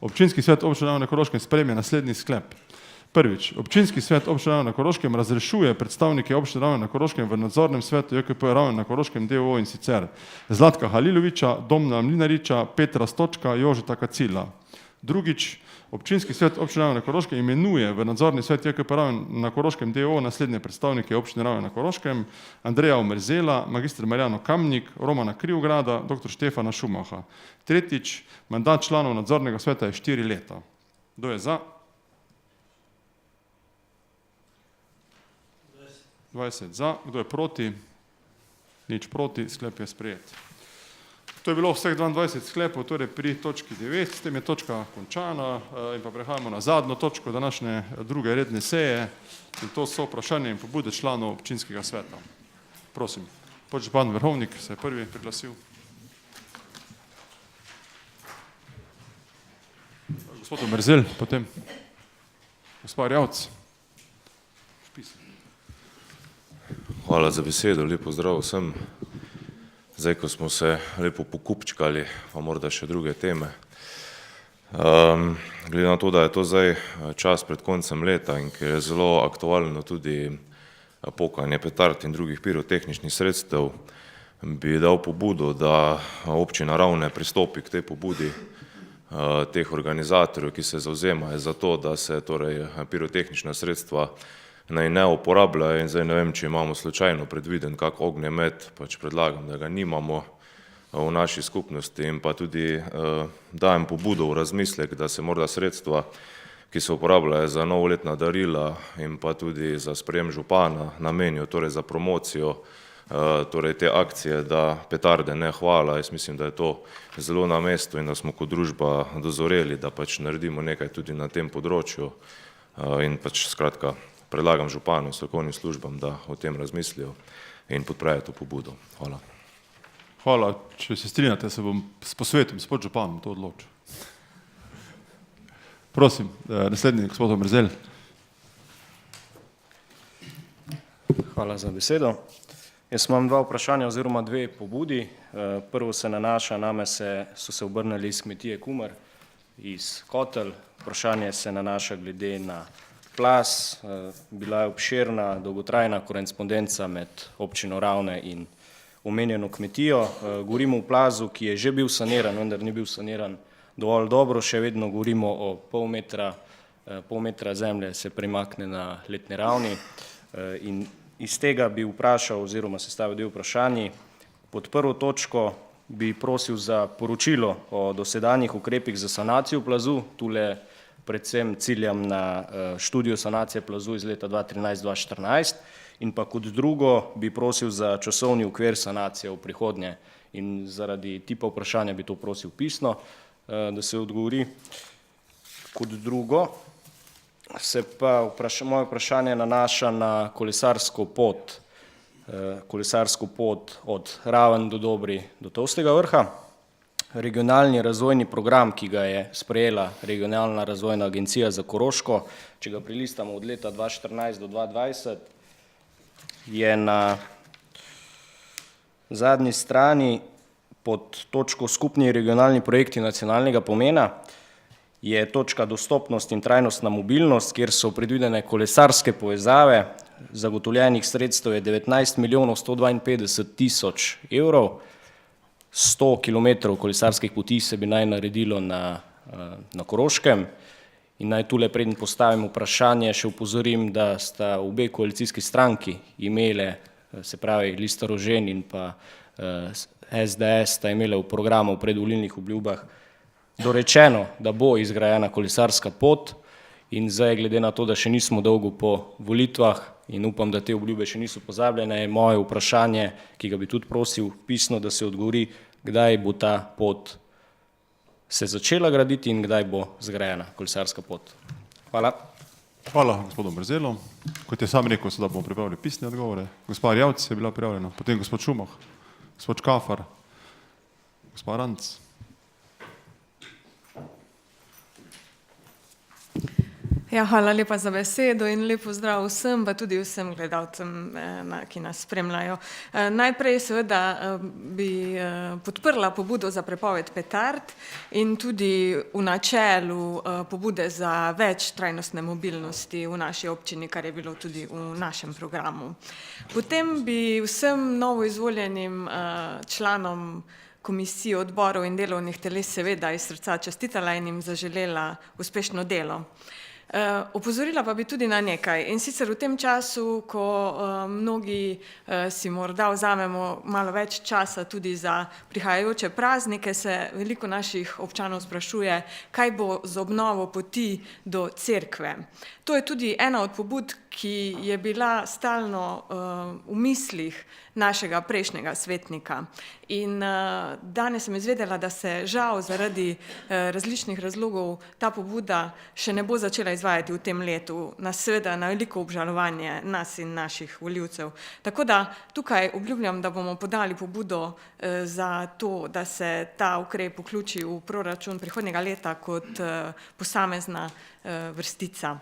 Občinski svet občine na Koroškem sprejme naslednji sklep. Prvič, občinski svet občine na Koroškem razrešuje predstavnike občine na Koroškem v nadzornem svetu EKP Ravne na Koroškem d.o.o. in sicer Zlatka Haliloviča, Domna Mlinariča, Petra Stočka, Jožeta Kacila. Drugič, občinski svet občine na Koroškem imenuje v nadzorni svet EKP Ravne na Koroškem d.o.o. naslednje predstavnike občine Ravne na Koroškem: Andreja Omerzela, magister Marjano Kamnik, Romana Krivograda, dr. Štefana Šumaha. Tretjič, mandat članov nadzornega sveta je 4 leta. Kdo je za? 20 za. Kdo je proti? Nič proti. Sklep je sprejet. To je bilo vseh 22 sklepov, torej pri točki 9. S tem je točka končana in pa prehajamo na zadnjo točko današnje druge redne seje in to so vprašanje in pobude članov občinskega sveta. Prosim, podžupan Vrhovnik se je prvi priglasil. Gospod Omerzel, potem gospod Arjavc. Hvala za besedo, lep pozdrav vsem. Zdaj, ko smo se lepo pokupčkali, pa morda še druge teme. Glede na to, da je to zdaj čas pred koncem leta in ker je zelo aktualno tudi pokanje petard in drugih pirotehničnih sredstev, bi dal pobudo, da občina Ravne pristopi k tej pobudi teh organizatorjev, ki se zavzemajo za to, da se torej pirotehnična sredstva naj ne uporabljajo in zdaj ne vem, če imamo slučajno predviden kak ognjemet, pač predlagam, da ga nimamo, v naši skupnosti in pa tudi dajem pobudo v razmislek, da se morda sredstva, ki se uporabljajo za novoletna darila in pa tudi za sprejem župana, namenijo torej za promocijo torej te akcije, da petarde ne hvala. Jaz mislim, da je to zelo na mestu in da smo kot družba dozoreli, da pač naredimo nekaj tudi na tem področju in pač skratka predlagam županu in strokovnim službam, da o tem razmislijo in podprejo to pobudo. Hvala. Hvala. Če se strinjate, se bom s posvetom, s podžupanom to odločil. Prosim, naslednji gospod Omerzel. Hvala za besedo. Jaz imam dva vprašanja oziroma dve pobudi. Prvo se nanaša, name so se obrnili iz kmetije Kumar, iz Kotelj. Vprašanje se nanaša glede na plaz. Bila je obširna, dolgotrajna korespondenca med občino Ravne in omenjeno kmetijo. Govorimo o plazu, ki je že bil saniran, vendar ni bil saniran dovolj dobro. Še vedno govorimo o pol metra zemlje se premakne na letni ravni in iz tega bi vprašal oziroma sestavil dve vprašanji. Pod prvo točko bi prosil za poročilo o dosedanjih ukrepih za sanacijo plazu, tule predvsem ciljam na študijo sanacije plazu iz leta 2013-2014 in pa kot drugo bi prosil za časovni okvir sanacije v prihodnje in zaradi tipa vprašanja bi to prosil pisno, da se odgovori. Kot drugo se pa moje vprašanje nanaša na kolesarsko pot od Raven do Dobri do Tolstega vrha. Regionalni razvojni program, ki ga je sprejela Regionalna razvojna agencija za Koroško, če ga prilistamo od leta 2014 do 2020, je na zadnji strani pod točko skupni regionalni projekti nacionalnega pomena je točka dostopnost in trajnostna mobilnost, kjer so predvidene kolesarske povezave, zagotovljenih sredstev je 19 milijonov 152 tisoč evrov, 100 kilometrov kolesarskih poti se bi naj naredilo na Koroškem in naj tule preden postavim vprašanje še upozorim, da sta obe koalicijski stranki imele, se pravi Lista Rožen in pa SDS sta imele v programu v predvolilnih obljubah dorečeno, da bo izgrajena kolesarska pot in zdaj glede na to, da še nismo dolgo po volitvah in upam, da te obljube še niso pozabljene, je moje vprašanje, ki ga bi tudi prosil pisno, da se odgovori, kdaj bo ta pot se začela graditi in kdaj bo zgrajena kolesarska pot. Hvala. Hvala gospodu Omerzelu. Kot je sam rekel, da bomo pripravili pisne odgovore. Gospa Rjavc je bila prijavljena, potem gospod Šumah, gospod Škafar, gospa Ranc. Ja, hvala lepa za besedo in lep pozdrav vsem, pa tudi vsem gledalcem, ki nas spremljajo. Najprej seveda bi podprla pobudo za prepoved petard in tudi v načelu pobude za več trajnostne mobilnosti v naši občini, kar je bilo tudi v našem programu. Potem bi vsem novoizvoljenim članom komisij, odborov in delovnih teles seveda iz srca čestitala in jim zaželela uspešno delo. Opozorila pa bi tudi na nekaj in sicer v tem času, ko mnogi si morda vzamemo malo več časa tudi za prihajajoče praznike, se veliko naših občanov sprašuje, kaj bo z obnovo poti do cerkve. To je tudi ena od pobud, ki je bila stalno v mislih našega prejšnjega svetnika. In danes sem izvedela, da se žal zaradi različnih razlogov ta pobuda še ne bo začela izvajati v tem letu, nas seveda na veliko obžalovanje nas in naših volivcev. Tako da tukaj obljubljam, da bomo podali pobudo za to, da se ta ukrep vključi v proračun prihodnjega leta kot posamezna vrstica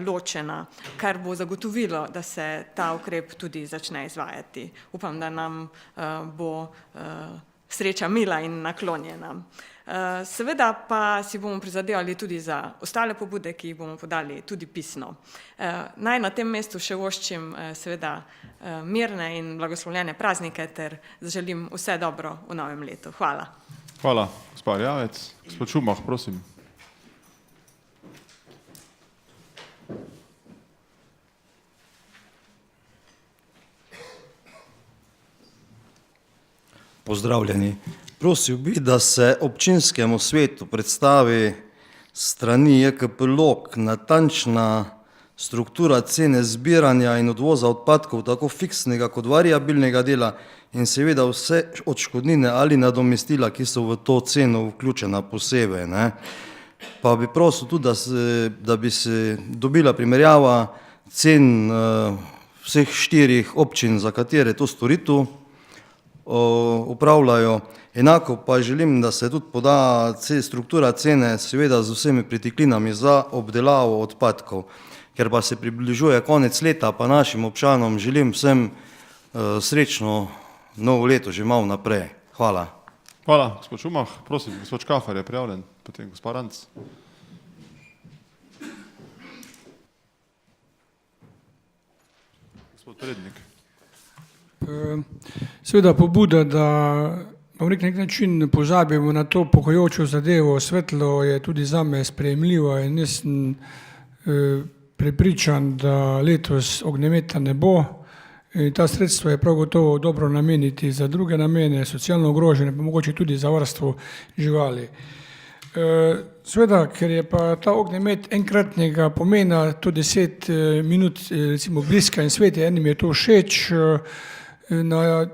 ločena, kar bo zagotovilo, da se ta ukrep tudi začne izvajati. Upam, da nam bo sreča mila in naklonjena. Seveda pa si bomo prizadevali tudi za ostale pobude, ki jih bomo podali tudi pisno. Naj na tem mestu še voščim seveda mirne in blagoslovljene praznike ter zaželim vse dobro v novem letu. Hvala. Hvala, gospa Rjavec. Gospod Šumah, prosim. pozdravljeni. Prosil bi, da se občinskemu svetu predstavi strani JKP Log natančna struktura cene zbiranja in odvoza odpadkov, tako fiksnega kot variabilnega dela in seveda vse odškodnine ali nadomestila, ki so v to ceno vključena posebej, ne. Pa bi prosil tudi, da bi se dobila primerjava cen vseh 4 občin, za katere to storitev upravljajo. Enako pa želim, da se tudi poda struktura cene, seveda z vsemi pritiklinami za obdelavo odpadkov. Ker pa se približuje konec leta, pa našim občanom želim vsem srečno novo leto že malo naprej. Hvala. Hvala, gospod Šumah. Prosim, gospod Škafar je prijavljen, potem gospod Ranc. Gospod Prednik. Seveda pobuda, da na nek način pozabimo na to pokojočo zadevo, svetlo je tudi zame sprejemljivo in jaz sem prepričan, da letos ognjemeta ne bo. In ta sredstva je prav gotovo dobro nameniti za druge namene, socialno ogrožene, pa mogoče tudi za varstvo živali. Seveda, ker je pa ta ognjemet enkratnega pomena, to 10 minut recimo bliska in sveti, enim je to všeč, na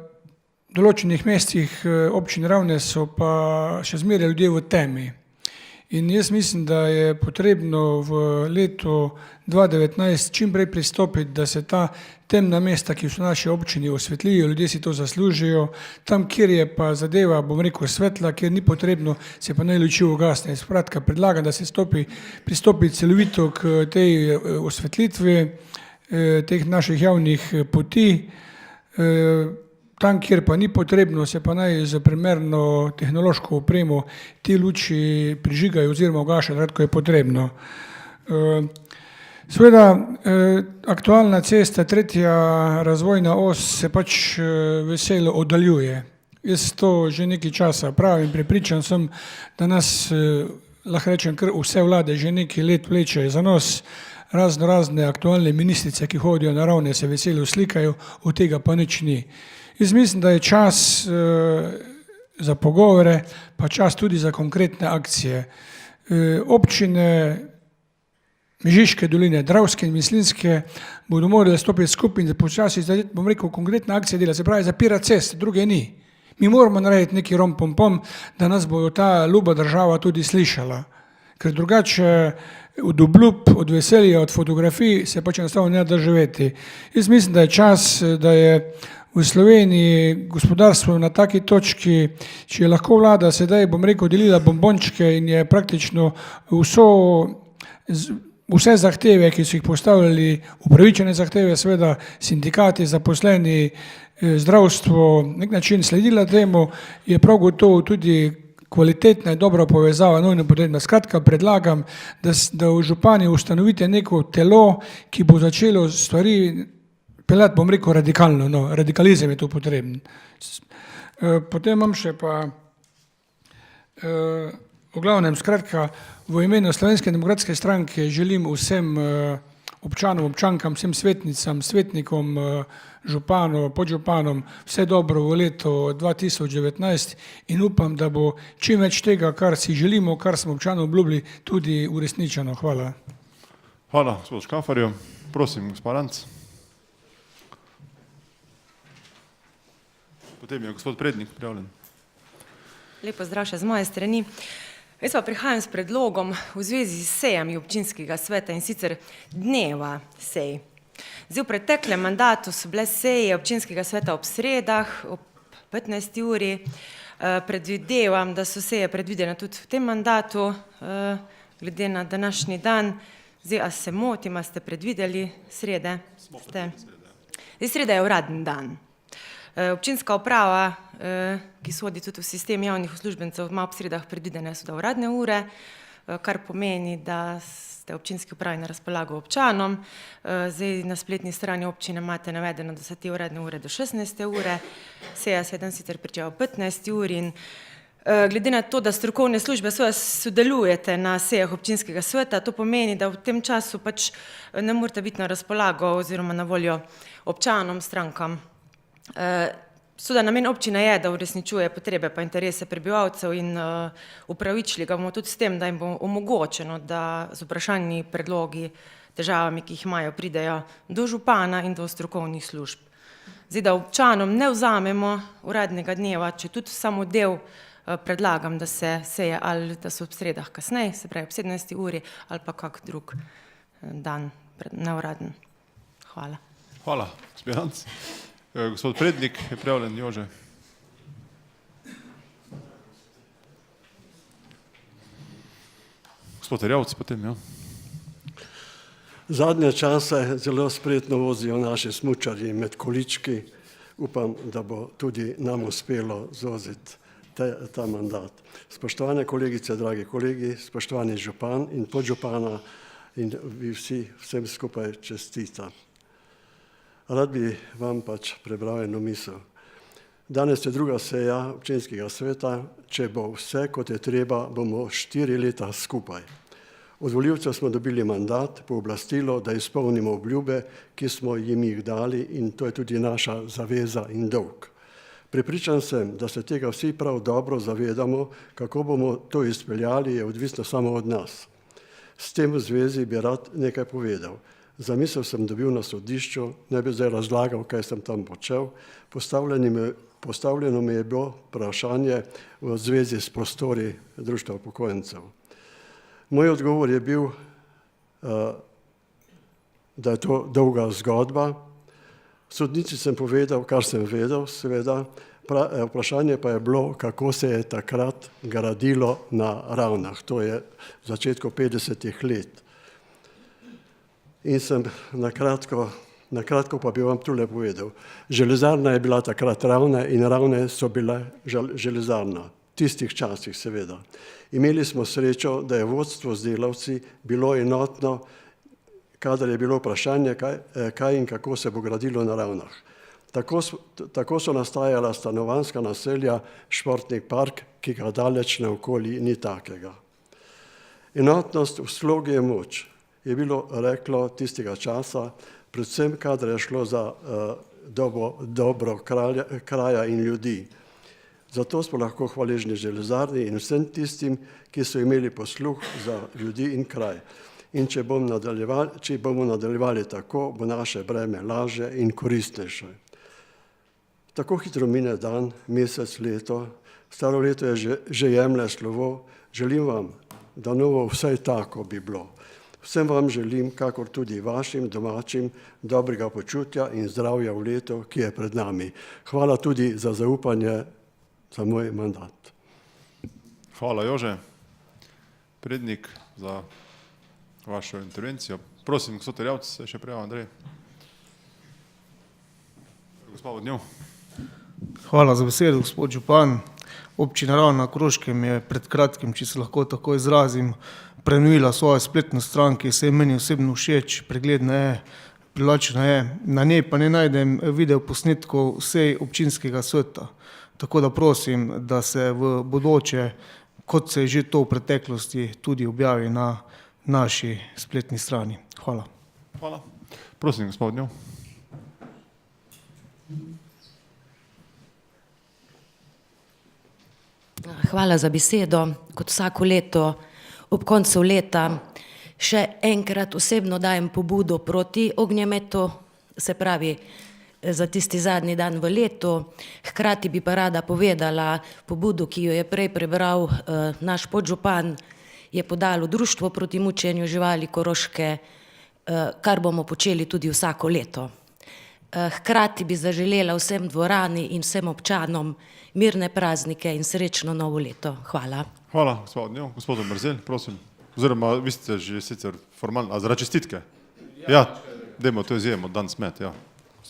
določenih mestih občine Ravne so pa še zmeraj ljudje v temi. In jaz mislim, da je potrebno v letu 2019 čim prej pristopiti, da se ta temna mesta, ki so v naši občini, osvetlijo, ljudje si to zaslužijo, tam, kjer je pa zadeva, bom rekel, svetla, kjer ni potrebno, se pa naj luči ugasne. Skratka, predlagam, da se pristopi celovito k tej osvetlitvi teh naših javnih poti. Tam, kjer pa ni potrebno, se pa naj z primerno tehnološko opremo te luči prižigajo oziroma ugašajo, ko je potrebno. Seveda, aktualna cesta, 3. razvojna os se pač veselo oddaljuje. Jaz to že nekaj časa pravim, prepričan sem, da nas, lahko rečem, kar vse vlade že nekaj let vlečejo za nos, razne aktualne ministrice, ki hodijo na Ravne, se veselo slikajo, od tega pa nič ni. Jaz mislim, da je čas za pogovore, pa čas tudi za konkretne akcije. Občine Mežiške doline, Dravske in Mislinjske bodo morali stopiti skupaj in počasi, bom rekel, konkretna akcija dela, se pravi zapira cest, druge ni. Mi moramo narediti neki rom-pom-pom, da nas bo ta ljuba država tudi slišala. Ker drugače od obljub, od veselja, od fotografij se pač enostavno ne da živeti. Jaz mislim, da je čas, da je v Sloveniji gospodarstvo na taki točki, če je lahko vlada sedaj, bom rekel, delila bombončke in je praktično vse zahteve, ki so jih postavljali, upravičene zahteve, seveda sindikati, zaposleni, zdravstvo, nek način sledila temu, je prav gotovo tudi kvalitetna in dobra povezava, nujno potrebna. Skratka, predlagam, da v županiji ustanovite neko telo, ki bo začelo stvari peljati, bom rekel, radikalno, no, radikalizem je tu potreben. Potem imam še pa, v glavnem, skratka, v imenu Slovenske demokratske stranke želim vsem občanom, občankam, vsem svetnicam, svetnikom, županom, podžupanom vse dobro v letu 2019 in upam, da bo čim več tega, kar si želimo, kar smo občanom obljubili, tudi uresničeno. Hvala. Hvala, gospod Škafarju. Prosim, gospod Ranc. Potem je gospod Prednik prijavljen. Lep pozdrav še z moje strani. Jaz pa prihajam s predlogom v zvezi s sejami občinskega sveta in sicer dneva sej. Zdaj v preteklem mandatu so bile seje občinskega sveta ob sredah, ob 15. uri. Predvidevam, da so seje predvidene tudi v tem mandatu, glede na današnji dan. Zdaj, a se motim, a ste predvideli srede? Zdaj, sreda je uradni dan. Občinska uprava, ki sodi tudi v sistem javnih uslužbencev, ima ob sredah predvidene so uradne ure, kar pomeni, da ste občinski upravi na razpolago občanom. Zdaj na spletni strani občine imate navedeno, da so te uradne ure do 16. ure, seja se dan sicer pričela ob 15. uri in glede na to, da strokovne službe sodelujete na sejah občinskega sveta, to pomeni, da v tem času pač ne morete biti na razpolago oziroma na voljo občanom, strankam. Seveda namen občine je, da uresničuje potrebe pa interese prebivalcev in upravičili ga bomo tudi s tem, da jim bo omogočeno, da z vprašanji, predlogi, težavami, ki jih imajo, pridejo do župana in do strokovnih služb. Zdaj, da občanom ne vzamemo uradnega dneva, če tudi samo del predlagam, da se seje ali da so ob sredah kasneje, se pravi ob 17. uri ali pa kak drug dan neuraden. Hvala. Hvala, gospod Janc. Gospod Prednik je prijavljen, Jože. Gospod Erjavc potem, ja. Zadnje čase zelo spretno vozijo naši smučarji med količki. Upam, da bo tudi nam uspelo zvoziti ta mandat. Spoštovane kolegice, dragi kolegi, spoštovani župan in podžupana in vi vsi, vsem skupaj čestitam. Rad bi vam pač prebral eno misel. Danes je druga seja občinskega sveta, če bo vse kot je treba, bomo 4 leta skupaj. Od volivcev smo dobili mandat, pooblastilo, da izpolnimo obljube, ki smo jim jih dali in to je tudi naša zaveza in dolg. Prepričan sem, da se tega vsi prav dobro zavedamo, kako bomo to izpeljali, je odvisno samo od nas. S tem v zvezi bi rad nekaj povedal. Zamisel sem dobil na sodišču, ne bi zdaj razlagal, kaj sem tam počel. Postavljeno mi je bilo vprašanje v zvezi s prostori Društva upokojencev. Moj odgovor je bil, da je to dolga zgodba. Sodnici sem povedal, kar sem vedel, seveda. Vprašanje pa je bilo, kako se je takrat gradilo na Ravnah. To je v začetku 50. let. In sem na kratko pa bi vam tule povedal. Železarna je bila takrat Ravne in Ravne so bile železarna. V tistih časih seveda. Imeli smo srečo, da je vodstvo z delavci bilo enotno, kadar je bilo vprašanje, kaj in kako se bo gradilo na Ravnah. Tako so nastajala stanovanjska naselja, športni park, ki ga daleč naokoli ni takega. Enotnost v slogi je moč, je bilo reklo tistega časa, predvsem kadar je šlo za dobro kraja in ljudi. Zato smo lahko hvaležni železarni in vsem tistim, ki so imeli posluh za ljudi in kraj. In če bomo nadaljevali tako, bo naše breme lažje in koristnejše. Tako hitro mine dan, mesec, leto, staro leto je že jemlje slovo. Želim vam, da novo vsaj tako bi bilo. Vsem vam želim, kakor tudi vašim domačim, dobrega počutja in zdravja v letu, ki je pred nami. Hvala tudi za zaupanje za moj mandat. Hvala, Jože. Prednik, za vašo intervencijo. Prosim, gospod Erjavc, se še prijavlja, Andrej. Gospod Vodnjov. Hvala za besedo, gospod župan. Občina Ravne na Koroškem je pred kratkim, če se lahko tako izrazim, prenovila svojo spletno stran, ki se je meni osebno všeč, pregledna je, privlačna je. Na njej pa ne najdem video posnetkov sej občinskega sveta. Tako da prosim, da se v bodoče, kot se je že to v preteklosti, tudi objavi na naši spletni strani. Hvala. Hvala. Prosim, gospod Vodnjov. Hvala za besedo. Kot vsako leto, ob koncu leta, še enkrat osebno dajem pobudo proti ognjemetu, se pravi za tisti zadnji dan v letu. Hkrati bi pa rada povedala pobudo, ki jo je prej prebral naš podžupan, je podalo Društvo proti mučenju živali Koroške, kar bomo počeli tudi vsako leto. Hkrati bi zaželela vsem dvorani in vsem občanom mirne praznike in srečno novo leto. Hvala. Hvala, gospod Vodnjov. Gospod Mrzelj, prosim. Oziroma, vi ste že sicer formalno, a zaradi čestitke? Ja, dajmo to izjemo, dan smet, ja.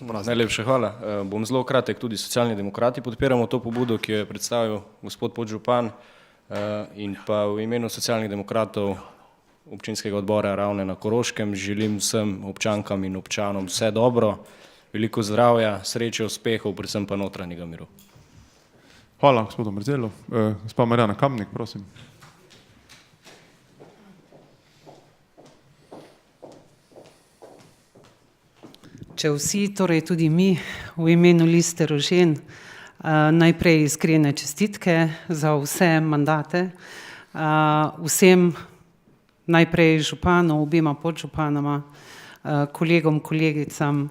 Najlepše hvala. Bom zelo kratek, tudi Socialni demokrati podpiramo to pobudo, ki jo je predstavil gospod podžupan in pa v imenu Socialnih demokratov občinskega odbora Ravne na Koroškem želim vsem občankam in občanom vse dobro, veliko zdravja, sreče, uspehov, predvsem pa notranjega miru. Hvala, gospodu Mrzelu. Gospa Marjana Kamnik, prosim. Če vsi, torej tudi mi, v imenu Liste Rožen, Najprej iskrene čestitke za vse mandate, vsem najprej županu, obema podžupanama, kolegom, kolegicam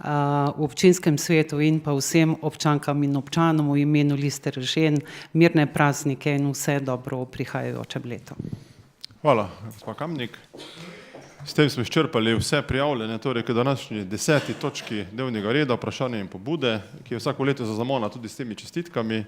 v občinskem svetu in pa vsem občankam in občanom v imenu Liste Rožen, mirne praznike in vse dobro v prihajajočem letu. Hvala, gospod Kamnik. S tem smo izčrpali vse prijavljene, torej k današnji 10. točki dnevnega reda, vprašanje in pobude, ki je vsako leto zaznamovana tudi s temi čestitkami.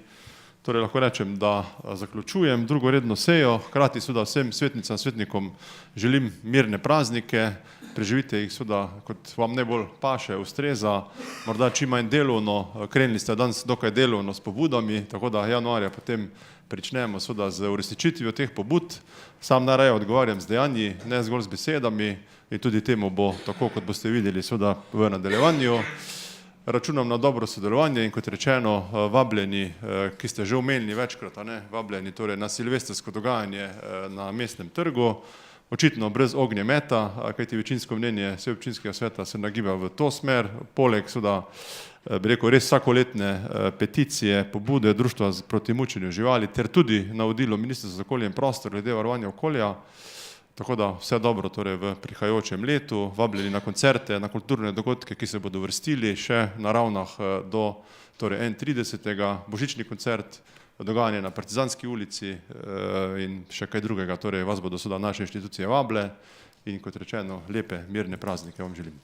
Torej lahko rečem, da zaključujem drugo redno sejo, hkrati seveda vsem svetnicam, svetnikom želim mirne praznike, preživite jih seveda, kot vam najbolj paše, ustreza, morda čim manj delovno, krenili ste danes dokaj delovno s pobudami, tako da januarja potem pričnemo seveda z uresničitvijo teh pobud. Sam najraje odgovarjam z dejanji, ne zgolj z besedami in tudi temu bo, tako kot boste videli, seveda v nadaljevanju. Računam na dobro sodelovanje in kot rečeno, vabljeni, ki ste že omenili večkrat, vabljeni torej na silvestrsko dogajanje na mestnem trgu, očitno brez ognjemeta, kajti večinsko mnenje Vseobčinskega sveta se nagiba v to smer, poleg seveda, bi rekel, res vsakoletne peticije, pobude Društva proti mučenju živali ter tudi navodilo Ministrstva za okolje in prostor glede varovanja okolja. Tako da vse dobro torej v prihajajočem letu, vabljeni na koncerte, na kulturne dogodke, ki se bodo vrstili še na Ravnah do torej 31. božični koncert, dogajanje na Partizanski ulici in še kaj drugega, torej vas bodo seveda naše inštitucije vable in kot rečeno, lepe, mirne praznike vam želim.